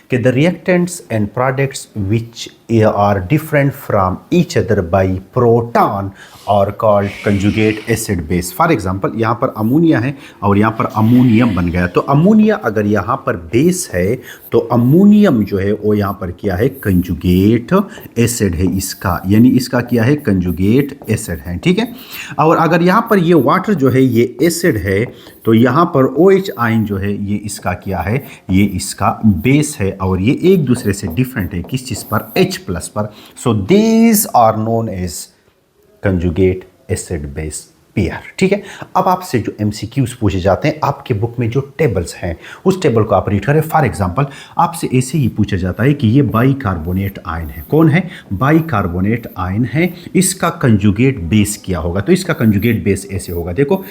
कि the reactants and products which are different from each other by proton are called conjugate acid base. For example, यहाँ पर अमोनिया है और यहाँ पर अमोनियम बन गया, तो अमोनिया अगर यहाँ पर बेस है तो अमोनियम जो है वो यहाँ पर क्या है, कंजुगेट एसिड है इसका, यानी इसका क्या है, कंजुगेट एसिड है। ठीक है, और अगर यहाँ पर ये वाटर जो है ये एसिड है, तो यहाँ पर OH आयन जो है ये इसका क्या है, ये इसका बेस है, और ये एक दूसरे से डिफरेंट है किस चीज़ पर, H प्लस पर। So these are known as conjugate acid base pair. ठीक है, अब आपसे जो एमसीक्यूज पूछे जाते हैं, आपके बुक में जो टेबल्स हैं उस टेबल को आप रीड करें। फॉर एग्जांपल आपसे ऐसे ही पूछा जाता है कि ये बाइकार्बोनेट आयन है। कौन है? बाइकार्बोनेट आयन है। इसका कंजुगेट बेस क्या होगा? तो इसका कंजुगेट बेस ऐसे होगा, देखो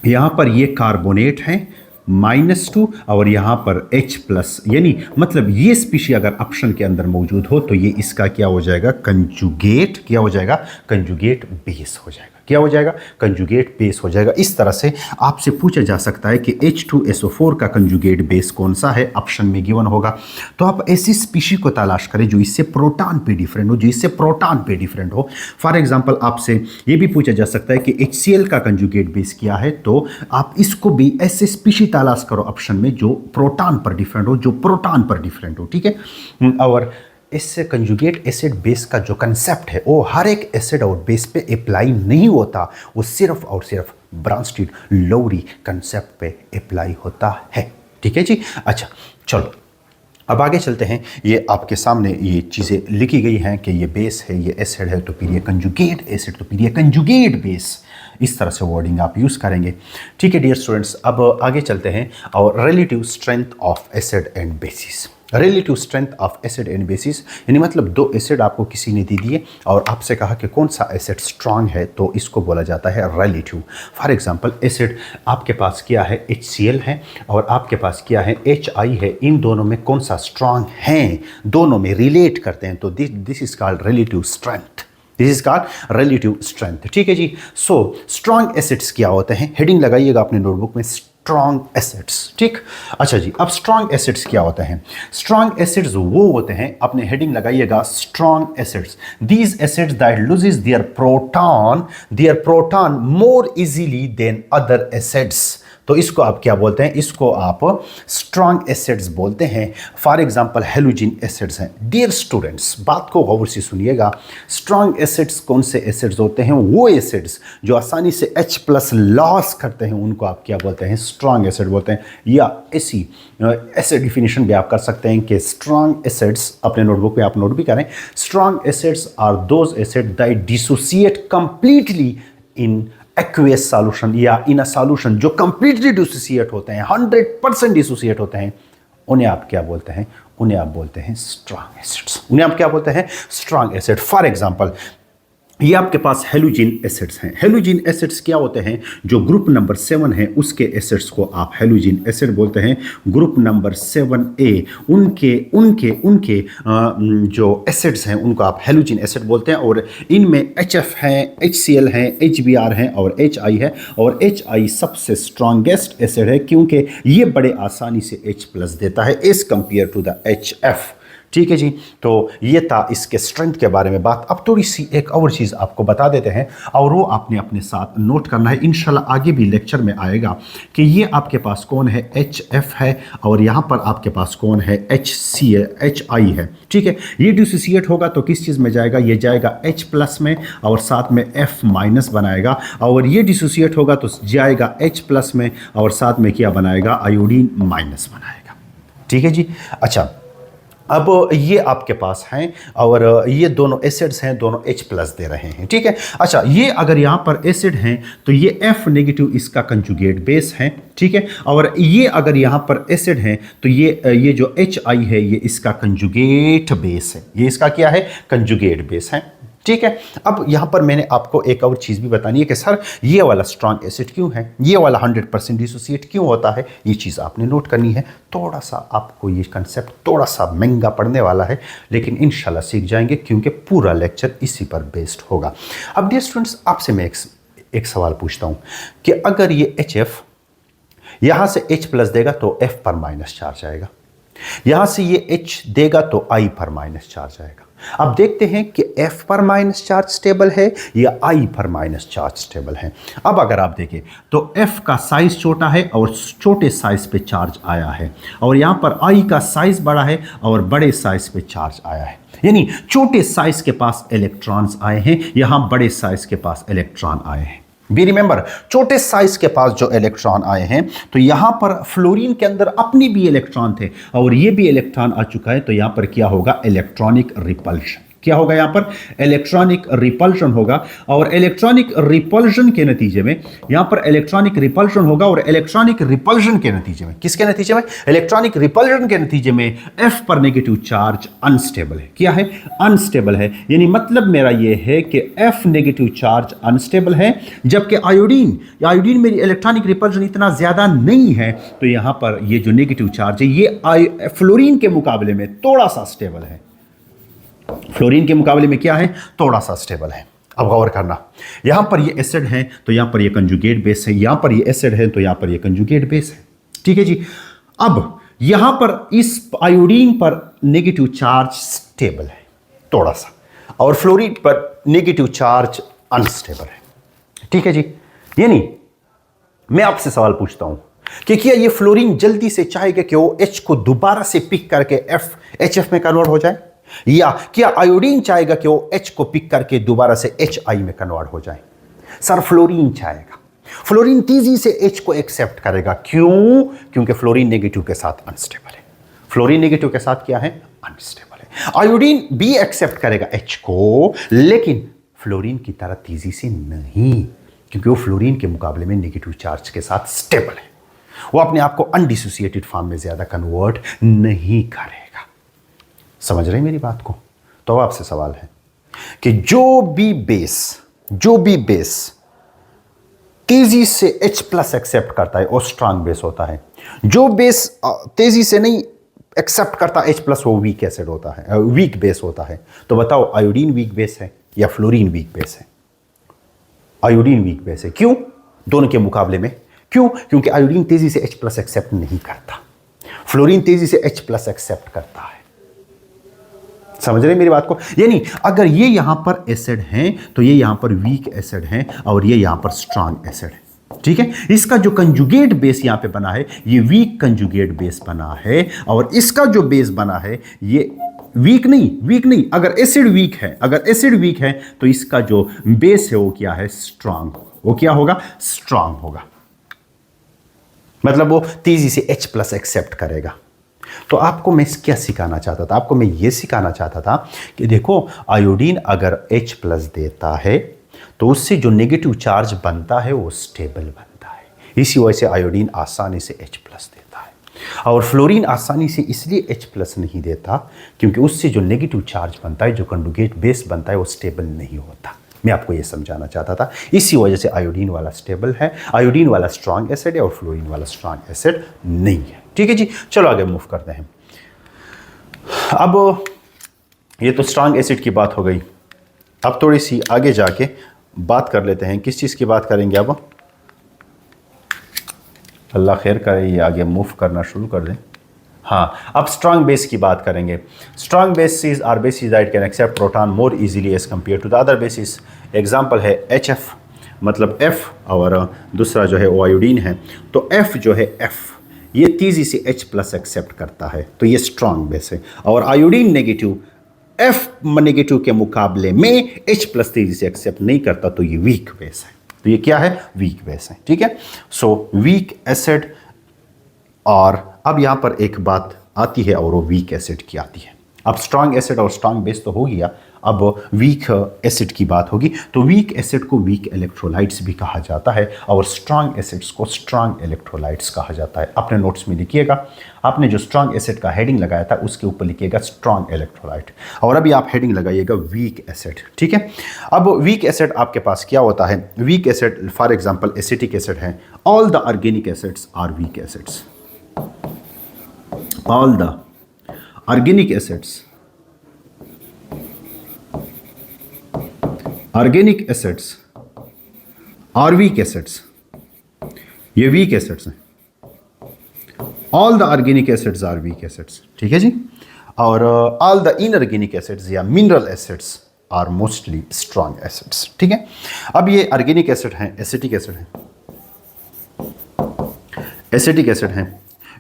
यहां पर ये कार्बोनेट है -2 और यहां पर H+, यानी मतलब ये स्पीशी अगर ऑप्शन के अंदर मौजूद हो तो ये इसका क्या हो जाएगा? कंजुगेट। क्या हो जाएगा? कंजुगेट बेस हो जाएगा। क्या हो जाएगा? कंजुगेट बेस हो जाएगा। इस तरह से आपसे पूछा जा सकता है कि H2SO4 का कंजुगेट बेस कौन सा है? ऑप्शन में गिवन होगा। तो आप ऐसी स्पीशी को तलाश करें जो इससे प्रोटॉन पे डिफरेंट हो, जो इससे प्रोटॉन पे डिफरेंट हो। फॉर एग्जांपल आपसे ये भी पूछा जा सकता है कि HCl का कंजुगेट बेस क्या है, तो आप इसको भी ऐसे स्पीशी तलाश करो ऑप्शन में जो प्रोटॉन पर डिफरेंट हो, जो प्रोटॉन पर डिफरेंट हो। ठीक है, और इससे कंजुगेट एसिड बेस का जो कंसेप्ट है वो हर एक एसिड और बेस पे अप्लाई नहीं होता, वो सिर्फ और सिर्फ ब्राउनस्टीड लोरी कंसेप्ट पे अप्लाई होता है। ठीक है जी। अच्छा चलो अब आगे चलते हैं। ये आपके सामने ये चीज़ें लिखी गई हैं कि ये बेस है, ये एसिड है, तो फिर ये कंजुगेट एसिड, तो फिर ये कंजुगेट बेस। इस तरह से वर्डिंग आप यूज़ करेंगे। ठीक है डियर स्टूडेंट्स, अब आगे चलते हैं और relative strength of acid and bases. Relative strength of acid and bases यानी मतलब दो एसिड आपको किसी ने दे दिए और आपसे कहा कि कौन सा एसिड स्ट्रांग है, तो इसको बोला जाता है रिलेटिव। फॉर एग्जांपल एसिड आपके पास क्या है? HCl है और आपके पास क्या है? HI है। इन दोनों में कौन सा स्ट्रांग है? दोनों में रिलेट करते हैं, तो this is called relative strength. This is called relative strength. ठीक है जी। सो स्ट्रांग एसिड्स क्या होते हैं? हेडिंग लगाइएगा अपने नोटबुक में, स्ट्रॉन्ग एसिड्स। ठीक। अच्छा जी, अब स्ट्रॉन्ग एसिड्स क्या होते हैं? स्ट्रॉन्ग एसिड्स वो होते हैं, अपने हेडिंग लगाइएगा, strong acids. These acids that loses their proton more easily than other acids. तो इसको आप क्या बोलते हैं? इसको आप स्ट्रॉन्ग एसिड्स बोलते हैं। फॉर एग्जांपल हेलोजन एसिड्स हैं। डियर स्टूडेंट्स, बात को गौर से सुनिएगा। स्ट्रॉन्ग एसिड्स कौन से एसिड्स होते हैं? वो एसिड्स जो आसानी से H+ लॉस करते हैं, उनको आप क्या बोलते हैं? स्ट्रॉन्ग एसिड बोलते हैं। या ऐसी ऐसे डिफिनेशन भी आप कर सकते हैं कि स्ट्रॉन्ग एसिड्स, अपने नोटबुक पे आप नोट भी करें, strong acids are those acid that dissociate completely in aqueous solution या इन अ सॉल्यूशन जो कंप्लीटली डिसोसिएट होते हैं, 100% डिसोसिएट होते हैं, उन्हें आप क्या बोलते हैं? उन्हें आप बोलते हैं स्ट्रॉन्ग एसिड्स। उन्हें आप क्या बोलते हैं? Strong acid. फॉर एग्जांपल ये आपके पास हेलोजन एसिड्स हैं। हेलोजन एसिड्स क्या होते हैं? जो ग्रुप नंबर 7 है उसके एसिड्स को आप हेलोजन एसिड बोलते हैं। ग्रुप नंबर 7A उनके उनके उनके जो एसिड्स हैं उनको आप हेलोजन एसिड बोलते हैं। और इनमें HF हैं, HCl हैं, HBr हैं और HI है। और HI सबसे स्ट्रॉन्गेस्ट एसिड है क्योंकि ये बड़े आसानी से H+ देता है as compare to the HF। ठीक है जी। तो ये था इसके स्ट्रेंथ के बारे में बात। अब थोड़ी सी एक और चीज़ आपको बता देते हैं और वो आपने अपने साथ नोट करना है। इंशाल्लाह आगे भी लेक्चर में आएगा कि ये आपके पास कौन है? HF है और यहाँ पर आपके पास कौन है? HI है। ठीक है, ये डिसोसिएट होगा तो किस चीज़ में जाएगा? ये जाएगा H+ में और साथ में F- बनाएगा। और ये डिसोसिएट होगा तो जाएगा H+ में और साथ में क्या बनाएगा? आयोडीन माइनस बनाएगा। ठीक है जी। अच्छा, अब ये आपके पास हैं और ये दोनों एसिड्स हैं, दोनों H+ दे रहे हैं। ठीक है। अच्छा, ये अगर यहाँ पर एसिड हैं तो ये F- इसका कंजुगेट बेस है। ठीक है। और ये अगर यहाँ पर एसिड हैं तो ये जो HI है ये इसका कंजुगेट बेस है। ये इसका क्या है? कंजुगेट बेस है। ठीक है। अब यहाँ पर मैंने आपको एक और चीज़ भी बतानी है कि सर ये वाला स्ट्रॉन्ग एसिड क्यों है, ये वाला 100% डिसोसिएट क्यों होता है, ये चीज़ आपने नोट करनी है। थोड़ा सा आपको ये कंसेप्ट थोड़ा सा महंगा पड़ने वाला है, लेकिन इंशाल्लाह सीख जाएंगे क्योंकि पूरा लेक्चर इसी पर बेस्ड होगा। अब डियर स्टूडेंट्स, आपसे मैं एक सवाल पूछता हूँ कि अगर ये HF यहाँ से H+ देगा तो F पर माइनस चार्ज आएगा, यहाँ से ये H देगा तो I पर माइनस चार्ज आएगा। अब देखते हैं कि F पर माइनस चार्ज स्टेबल है या I पर माइनस चार्ज स्टेबल है। अब अगर आप देखें तो F का साइज छोटा है और छोटे साइज पे चार्ज आया है, और यहाँ पर I का साइज बड़ा है और बड़े साइज पे चार्ज आया है। यानी छोटे साइज के पास इलेक्ट्रॉन्स आए हैं, यहाँ बड़े साइज के पास इलेक्ट्रॉन आए हैं। बी रिमेंबर, छोटे साइज के पास जो इलेक्ट्रॉन आए हैं तो यहां पर फ्लोरीन के अंदर अपनी भी इलेक्ट्रॉन थे और ये भी इलेक्ट्रॉन आ चुका है, तो यहां पर क्या होगा? Electronic repulsion. क्या होगा यहां पर? इलेक्ट्रॉनिक रिपल्शन होगा, और इलेक्ट्रॉनिक रिपल्शन के नतीजे में यहां पर इलेक्ट्रॉनिक रिपल्शन होगा, और इलेक्ट्रॉनिक रिपल्शन के नतीजे में, किसके नतीजे में? इलेक्ट्रॉनिक रिपल्शन के नतीजे में F पर नेगेटिव चार्ज अनस्टेबल है। क्या है? अनस्टेबल है। यानी मतलब मेरा यह है कि F नेगेटिव चार्ज अनस्टेबल है, जबकि आयोडीन में इलेक्ट्रॉनिक रिपल्शन इतना ज्यादा नहीं है, तो यहां पर ये जो नेगेटिव चार्ज है ये फ्लोरीन के मुकाबले में थोड़ा सा स्टेबल है। फ्लोरीन के मुकाबले में क्या है? थोड़ा सा स्टेबल है। अब गौर करना, यहां पर ये एसिड है तो यहां पर ये कंजुगेट बेस है, यहां पर ये एसिड है तो यहां पर ये कंजुगेट बेस है। ठीक है जी। अब यहां पर इस आयोडीन पर नेगेटिव चार्ज स्टेबल है थोड़ा सा, और फ्लोरीन पर नेगेटिव चार्ज अनस्टेबल है। ठीक है जी। यानी मैं आपसे सवाल पूछता हूं कि क्या ये फ्लोरीन जल्दी से चाहेगा कि वो H को दोबारा से पिक करके HF में कन्वर्ट हो जाए, या क्या आयोडीन चाहेगा कि वो H को पिक करके दोबारा से HI में कन्वर्ट हो जाए? सर फ्लोरीन चाहेगा। फ्लोरीन तेजी से H को एक्सेप्ट करेगा। क्यों? क्योंकि फ्लोरीन नेगेटिव के साथ अनस्टेबल है। फ्लोरीन नेगेटिव के साथ क्या है? अनस्टेबल है। आयोडीन भी एक्सेप्ट करेगा H को, लेकिन फ्लोरीन की तरह तेजी से नहीं, क्योंकि वो फ्लोरीन के मुकाबले में नेगेटिव चार्ज के साथ स्टेबल है। वो अपने आप को अनडिसोसिएटेड फॉर्म में ज्यादा कन्वर्ट नहीं करेगा। समझ रहे मेरी बात को? तो अब आपसे सवाल है कि जो भी बेस तेजी से H+ एक्सेप्ट करता है वो स्ट्रांग बेस होता है। जो बेस तेजी से नहीं एक्सेप्ट करता H+, वो वीक एसिड होता है, वीक बेस होता है। तो बताओ आयोडीन वीक बेस है या फ्लोरीन वीक बेस है? आयोडीन वीक बेस है। क्यों? दोनों के मुकाबले में। क्यों? क्योंकि आयोडीन तेजी से H+ एक्सेप्ट नहीं करता, फ्लोरीन तेजी से H+ एक्सेप्ट करता है। समझ रहे मेरी बात को? यानी अगर ये यहां पर एसिड है तो ये यहां पर वीक एसिड है, और ये यहां पर स्ट्रांग एसिड है। ठीक है। इसका जो कंजुगेट बेस यहां पे बना है ये वीक कंजुगेट बेस बना है, और इसका जो बेस बना है ये वीक नहीं। अगर एसिड वीक है तो इसका जो बेस है वो क्या है? स्ट्रांग। वो क्या होगा? स्ट्रांग होगा। मतलब वो तेजी से H+ एक्सेप्ट करेगा। तो आपको मैं क्या सिखाना चाहता था? आपको मैं ये सिखाना चाहता था कि देखो आयोडीन अगर H+ देता है तो उससे जो नेगेटिव चार्ज बनता है वो स्टेबल बनता है। इसी वजह से आयोडीन आसानी से H+ देता है, और फ्लोरीन आसानी से इसलिए H+ नहीं देता क्योंकि उससे जो नेगेटिव चार्ज बनता है, जो कंजुगेट बेस बनता है, वो स्टेबल नहीं होता। मैं आपको ये समझाना चाहता था। इसी वजह से आयोडीन वाला स्टेबल है, आयोडीन वाला स्ट्रांग एसिड है, और फ्लोरीन वाला स्ट्रांग एसिड नहीं है। ठीक है जी। चलो आगे मूव करते हैं। अब ये तो स्ट्रांग एसिड की बात हो गई। अब थोड़ी सी आगे जाके बात कर लेते हैं। किस चीज़ की बात करेंगे अब? अल्लाह खैर करे, ये आगे मूव करना शुरू कर दें। हाँ, अब स्ट्रांग बेस की बात करेंगे। Strong bases are bases that can accept proton more easily as compare to the other bases. Example है HF, मतलब F, और दूसरा जो है वो आयोडीन है। तो F जो है F ये तेजी से H+ एक्सेप्ट करता है, तो ये स्ट्रांग बेस है। और आयोडीन नेगेटिव F नेगेटिव के मुकाबले में H+ तेजी से एक्सेप्ट नहीं करता, तो ये वीक बेस है। तो ये क्या है? वीक बेस है। ठीक है। सो वीक एसिड, और अब यहां पर एक बात आती है और वो वीक एसिड की आती है। अब स्ट्रांग एसिड और स्ट्रांग बेस तो हो गया, अब वीक एसिड की बात होगी। तो वीक एसिड को वीक इलेक्ट्रोलाइट्स भी कहा जाता है, और स्ट्रांग एसिड्स को स्ट्रांग इलेक्ट्रोलाइट्स कहा जाता है। अपने नोट्स में लिखिएगा, आपने जो स्ट्रांग एसिड का हेडिंग लगाया था उसके ऊपर लिखिएगा स्ट्रांग इलेक्ट्रोलाइट, और अभी आप हेडिंग लगाइएगा वीक एसिड। ठीक है। अब वीक एसिड आपके पास क्या होता है? Weak acid for example acetic acid है। All the organic acids are weak acids. All the organic acids are weak acids। ये weak acids हैं। All the organic acids are weak acids। ठीक है जी। और all the inorganic acids या mineral acids are mostly strong acids। ठीक है। अब ये organic acid हैं, एसिटिक एसिड हैं,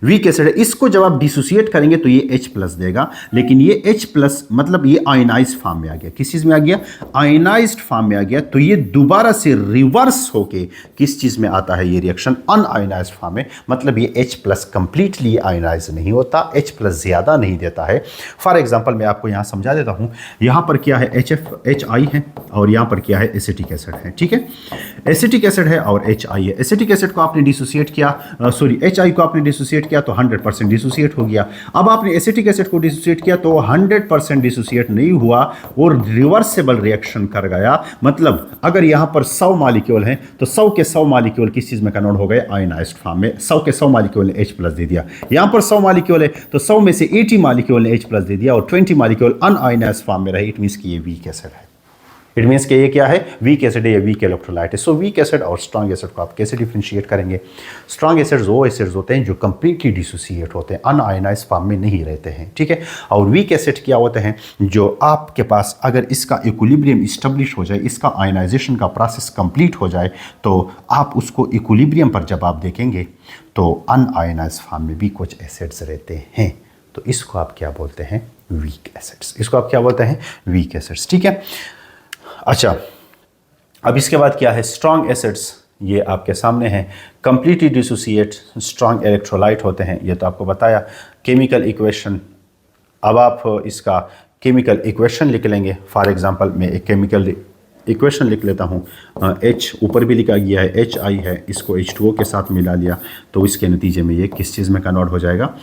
वीक एसिड है। इसको जब आप डिसोसिएट करेंगे तो ये H प्लस देगा, लेकिन ये H प्लस मतलब ये आयनाइज्ड फॉर्म में आ गया। किस चीज में आ गया? आयनाइज्ड फॉर्म में आ गया। तो ये दोबारा से रिवर्स होके किस चीज में आता है? ये रिएक्शन अनआयनाइज्ड फॉर्म में, मतलब ये H प्लस कंप्लीटली आयनाइज नहीं होता, H प्लस ज्यादा नहीं देता है। फॉर एग्जाम्पल मैं आपको यहां समझा देता हूं। यहां पर क्या है? HI है और यहां पर क्या है? एसिटिक एसिड है। ठीक है, एसिटिक एसिड है और HI है। एसिटिक एसिड को आपने डिसोसिएट किया, सॉरी HI को आपने डिसोसिएट किया तो 100% डिसोसिएट हो गया। अब आपने एसिटिक एसिड को डिसोसिएट किया तो 100% डिसोसिएट नहीं हुआ और रिवर्सिबल रिएक्शन कर गया। मतलब अगर यहां पर 100 मॉलिक्यूल हैं तो 100 के 100 मॉलिक्यूल किस चीज में कन्वर्ट हो गए? आयनाइज्ड फॉर्म में। 100 के 100 मॉलिक्यूल ने H प्लस दे दिया। यहां पर 100 मॉलिक्यूल है तो 100 में से 80 मॉलिक्यूल ने H प्लस दे दिया और 20 मॉलिक्यूल अनआयनाइज्ड फॉर्म में रहे। इट मींस कि ये वीक एसिड है। इट मीन्स कि ये क्या है? वीक एसिड है या वीक इलेक्ट्रोलाइट है। सो वीक एसिड और स्ट्रॉन्ग एसिड को आप कैसे डिफरेंशिएट करेंगे? स्ट्रॉन्ग एसिड्स वो एसिड्स होते हैं जो कंप्लीटली डिसोसिएट होते हैं, अनआयनाइज्ड फॉर्म में नहीं रहते हैं। ठीक है, और वीक एसिड क्या होते हैं? जो आपके पास अगर इसका इक्विलिब्रियम इस्टेब्लिश हो जाए, इसका आयनाइजेशन का प्रोसेस कंप्लीट हो जाए, तो आप उसको इक्विलिब्रियम पर जब आप देखेंगे तो अनआयनाइज्ड फॉर्म में भी कुछ एसिड्स रहते हैं। तो इसको आप क्या बोलते हैं? Weak acids. इसको आप क्या बोलते हैं? Weak acids. ठीक है, अच्छा, अब इसके बाद क्या है? Strong acids. ये आपके सामने हैं, कंप्लीटली डिसोसिएट स्ट्रॉन्ग इलेक्ट्रोलाइट होते हैं। ये तो आपको बताया। केमिकल इक्वेशन, अब आप इसका केमिकल इक्वेशन लिख लेंगे। फॉर एग्जांपल मैं एक केमिकल इक्वेशन लिख लेता हूँ। H ऊपर भी लिखा गया है, HI है, इसको H2O के साथ मिला लिया तो इसके नतीजे में ये किस चीज़ में कन्वर्ट हो जाएगा?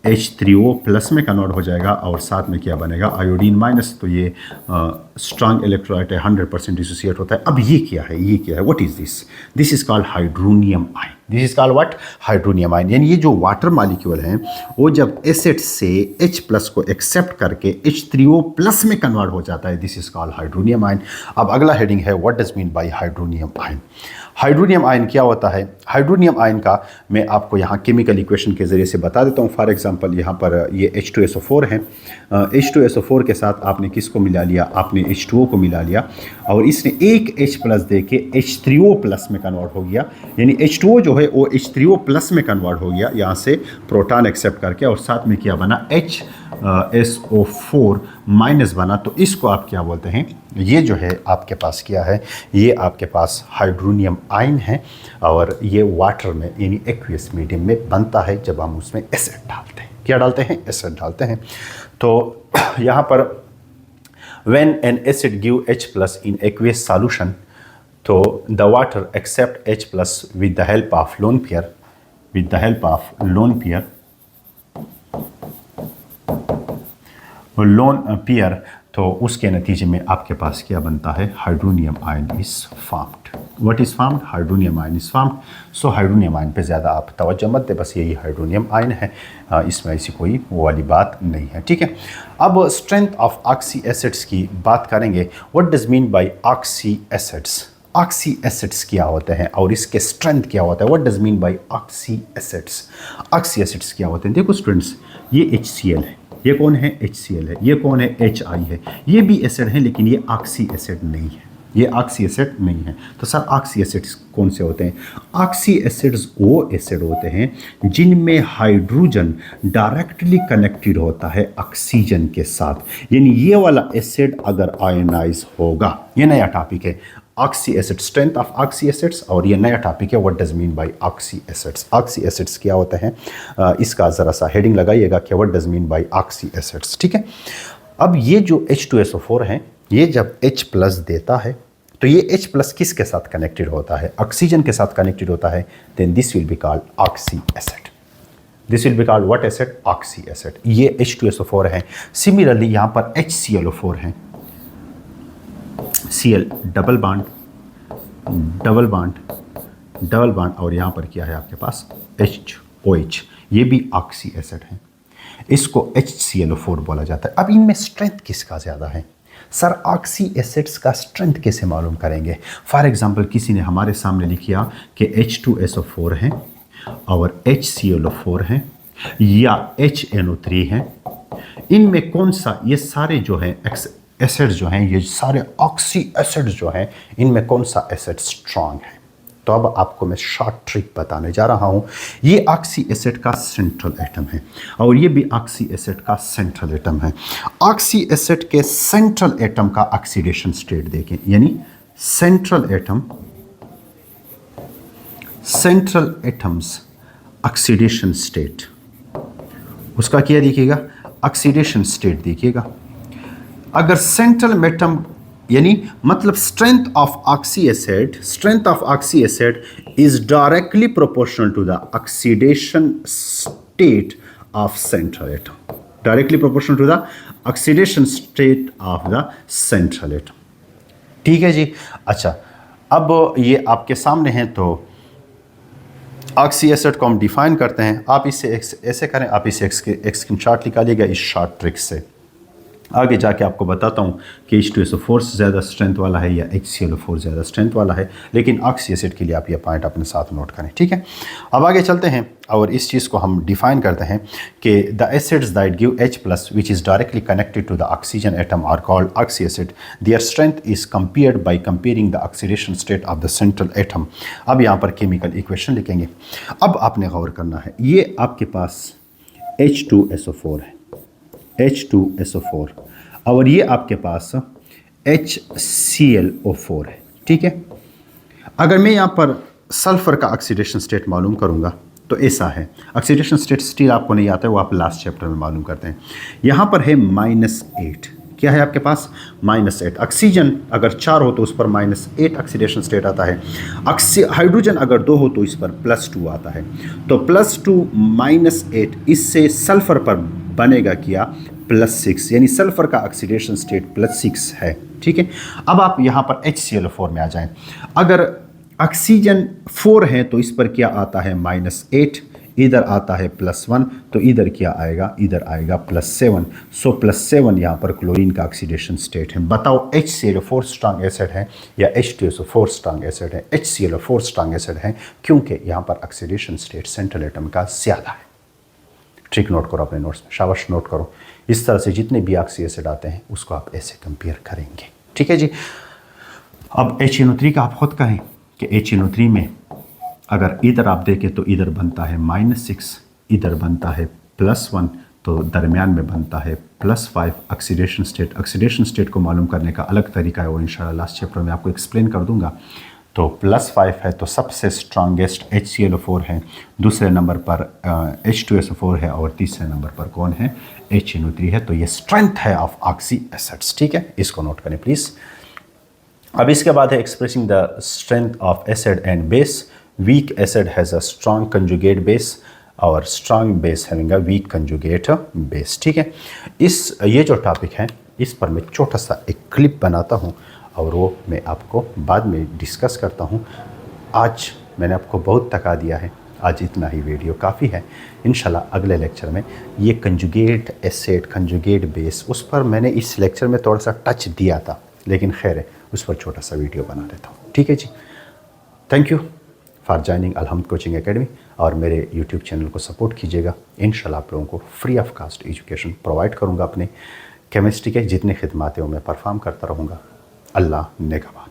H3O प्लस में कन्वर्ट हो जाएगा और साथ में क्या बनेगा? Iodine minus. तो ये स्ट्रॉन्ग इलेक्ट्रोलाइट है, 100% डिसोसिएट होता है। अब ये क्या है? ये क्या है? What is this? This is called hydronium ion. This is called what? Hydronium ion. यानी ये जो वाटर मॉलिक्यूल हैं वो जब एसिड से H प्लस को एक्सेप्ट करके H3O प्लस में कन्वर्ट हो जाता है, this is called hydronium ion. अब अगला हेडिंग है what does mean by hydronium ion. Hydronium ion क्या होता है? हाइड्रोनियम आयन का मैं आपको यहाँ केमिकल इक्वेशन के ज़रिए से बता देता हूँ। फॉर एग्जांपल यहाँ पर ये H2SO4 है। H2SO4 के साथ आपने किसको मिला लिया? आपने H2O को मिला लिया और इसने एक H प्लस दे के H3O प्लस में कन्वर्ट हो गया। यानी H2O जो है वो H3O प्लस में कन्वर्ट हो गया यहाँ से प्रोटॉन एक्सेप्ट करके, और साथ में क्या बना? HSO4 माइनस बना। तो इसको आप क्या बोलते हैं? ये जो है आपके पास क्या है? ये आपके पास हाइड्रोनियम आयन है और ये वाटर में यानी एक्वियस मीडियम में बनता है जब हम उसमें एसिड डालते हैं। क्या डालते हैं? एसिड डालते हैं। तो यहाँ पर when an acid give H plus in aqueous solution, तो the water accept H plus with the help of lone pair, with the help of lone pair, तो उसके नतीजे में आपके पास क्या बनता है? Hydronium ion is formed. What is formed? Hydronium ion is formed. So hydronium ion पे ज़्यादा आप तवज्जो मत दें, बस यही हाइड्रोनियम आयन है, इसमें ऐसी कोई वो वाली बात नहीं है। ठीक है, अब स्ट्रेंथ ऑफ ऑक्सी एसिड्स की बात करेंगे। What does mean by oxy acids? Oxy acids क्या होते हैं और इसके स्ट्रेंथ क्या होता है? What does mean by oxy acids? Oxy acids क्या होते हैं? देखो स्टूडेंट्स, ये HCl है, ये कौन है? HCl है। ये कौन है? HI है। ये भी एसिड है लेकिन ये ऑक्सी एसिड नहीं है, ये ऑक्सी एसिड नहीं है। तो सर ऑक्सी एसिड्स कौन से होते हैं? ऑक्सी एसिड्स वो एसिड होते हैं जिनमें हाइड्रोजन डायरेक्टली कनेक्टेड होता है ऑक्सीजन के साथ। यानी ये वाला एसिड अगर आयनाइज होगा, ये नया टॉपिक है oxy acid, strength of oxy acids, और ये नया टॉपिक है what does mean by oxy acids. Oxy acids क्या होते हैं? इसका ज़रा सा हेडिंग लगाइएगा कि what does mean by oxy acids. ठीक है, अब ये जो H2SO4 है, ये जब H प्लस देता है तो ये H प्लस किसके साथ कनेक्टेड होता है? ऑक्सीजन के साथ कनेक्टेड होता है। Then this will be called oxy acid. This will be called what acid? Oxy acid. ये H2SO4 है। सिमिलरली यहाँ पर HClO4 है, Cl double bond double bond double bond, और यहाँ पर क्या है आपके पास? HOH, ये भी ऑक्सी एसिड है। इसको HClO4 बोला जाता है। अब इनमें स्ट्रेंथ किसका ज़्यादा है? सर ऑक्सी एसिड्स का स्ट्रेंथ कैसे मालूम करेंगे? फॉर एग्जांपल किसी ने हमारे सामने लिखा कि H2SO4 है और HClO4 है या HNO3 है, इनमें कौन सा, ये सारे जो हैं एसिड्स जो हैं, ये सारे ऑक्सी एसिड्स जो हैं, इनमें कौन सा एसिड स्ट्रांग है? तो अब आपको मैं शॉर्ट ट्रिक बताने जा रहा हूँ। ये ऑक्सी एसिड का सेंट्रल एटम है और ये भी ऑक्सी एसिड का सेंट्रल एटम है। ऑक्सी एसिड के सेंट्रल एटम का ऑक्सीडेशन स्टेट देखें, यानी सेंट्रल एटम्स ऑक्सीडेशन स्टेट, उसका क्या देखिएगा, ऑक्सीडेशन स्टेट देखिएगा। अगर सेंट्रल एटम यानी मतलब strength of oxy acid is directly proportional to the oxidation state of central atom, directly proportional to the oxidation state of the central atom. ठीक है जी। अच्छा, अब ये आपके सामने है, तो ऑक्सी एसिड को हम डिफाइन करते हैं। आप इसे ऐसे करें, आप इसे एक स्क्रीनशॉट निकालिएगा इस शॉर्ट ट्रिक से। आगे जाके आपको बताता हूँ कि H2SO4 ज़्यादा स्ट्रेंथ वाला है या HClO4 ज़्यादा स्ट्रेंथ वाला है, लेकिन ऑक्सी एसिड के लिए आप ये पॉइंट अपने साथ नोट करें। ठीक है, अब आगे चलते हैं और इस चीज़ को हम डिफाइन करते हैं कि the acids that give H+ which is directly connected to the oxygen atom are called oxy acid. Their strength is compared by comparing the oxidation state of the central atom. अब यहाँ पर chemical equation लिखेंगे। अब आपने गौर करना है, ये आपके पास H2SO4 है, H2SO4, और ये आपके पास HClO4 है। ठीक है, अगर मैं यहाँ पर सल्फर का ऑक्सीडेशन स्टेट मालूम करूँगा तो ऐसा है। ऑक्सीडेशन स्टेट स्टिल आपको नहीं आता है, वो आप लास्ट चैप्टर में मालूम करते हैं। यहाँ पर है -8, क्या है आपके पास -8। ऑक्सीजन अगर 4 हो तो उस पर -8 ऑक्सीडेशन स्टेट आता है। हाइड्रोजन अगर 2 हो तो इस पर +2 आता है। तो +2 -8, इससे सल्फर पर बनेगा क्या, +6, यानी सल्फर का ऑक्सीडेशन स्टेट +6 है। ठीक है, अब आप यहाँ पर HClO4 में आ जाएं। अगर ऑक्सीजन 4 है तो इस पर क्या आता है, -8, इधर आता है +1, तो इधर क्या आएगा, इधर आएगा +7। सो +7 यहाँ पर क्लोरीन का ऑक्सीडेशन स्टेट है। बताओ HClO4 स्ट्रॉन्ग एसिड है या H2SO4 स्ट्रॉन्ग एसिड है? HClO4 स्ट्रॉन्ग एसिड है, क्योंकि यहाँ पर ऑक्सीडेशन स्टेट सेंट्रल एटम का ज़्यादा है। ट्रिक नोट करो अपने नोट्स में, शाबाश नोट करो। इस तरह से जितने भी ऑक्सी एसिड आते हैं उसको आप ऐसे कंपेयर करेंगे। ठीक है जी। अब HNO3 का आप खुद कहें कि HNO3 में अगर इधर आप देखें तो इधर बनता है -6, इधर बनता है +1, तो दरमियान में बनता है +5 ऑक्सीडेशन स्टेट को मालूम करने का अलग तरीका है, वो इंशाल्लाह लास्ट चैप्टर में आपको एक्सप्लेन कर दूंगा। तो +5 है तो सबसे स्ट्रॉन्गेस्ट HClO4 है, दूसरे नंबर पर H2SO4 है और तीसरे नंबर पर कौन है, HNO3 है। तो ये स्ट्रेंथ है ऑफ ऑक्सी एसिड्स। ठीक है, इसको नोट करें प्लीज़। अब इसके बाद है expressing the strength of acid and base. Weak acid has a strong conjugate base और strong base having a weak conjugate base. ठीक है, ये जो टॉपिक है इस पर मैं छोटा सा एक क्लिप बनाता हूँ और वो मैं आपको बाद में डिस्कस करता हूँ। आज मैंने आपको बहुत थका दिया है, आज इतना ही वीडियो काफ़ी है। इंशाल्लाह अगले लेक्चर में ये कंजुगेट एसिड, कंजुगेट बेस, उस पर मैंने इस लेक्चर में थोड़ा सा टच दिया था, लेकिन खैर है, उस पर छोटा सा वीडियो बना देता हूँ। ठीक है जी, thank you for joining Alhamd coaching academy, और मेरे यूट्यूब चैनल को सपोर्ट कीजिएगा। इंशाल्लाह आप लोगों को free of cost education provide करूँगा। अपने केमिस्ट्री के जितने खिदमात हैं वो मैं परफॉर्म करता रहूँगा। अल्लाह नेगहबान।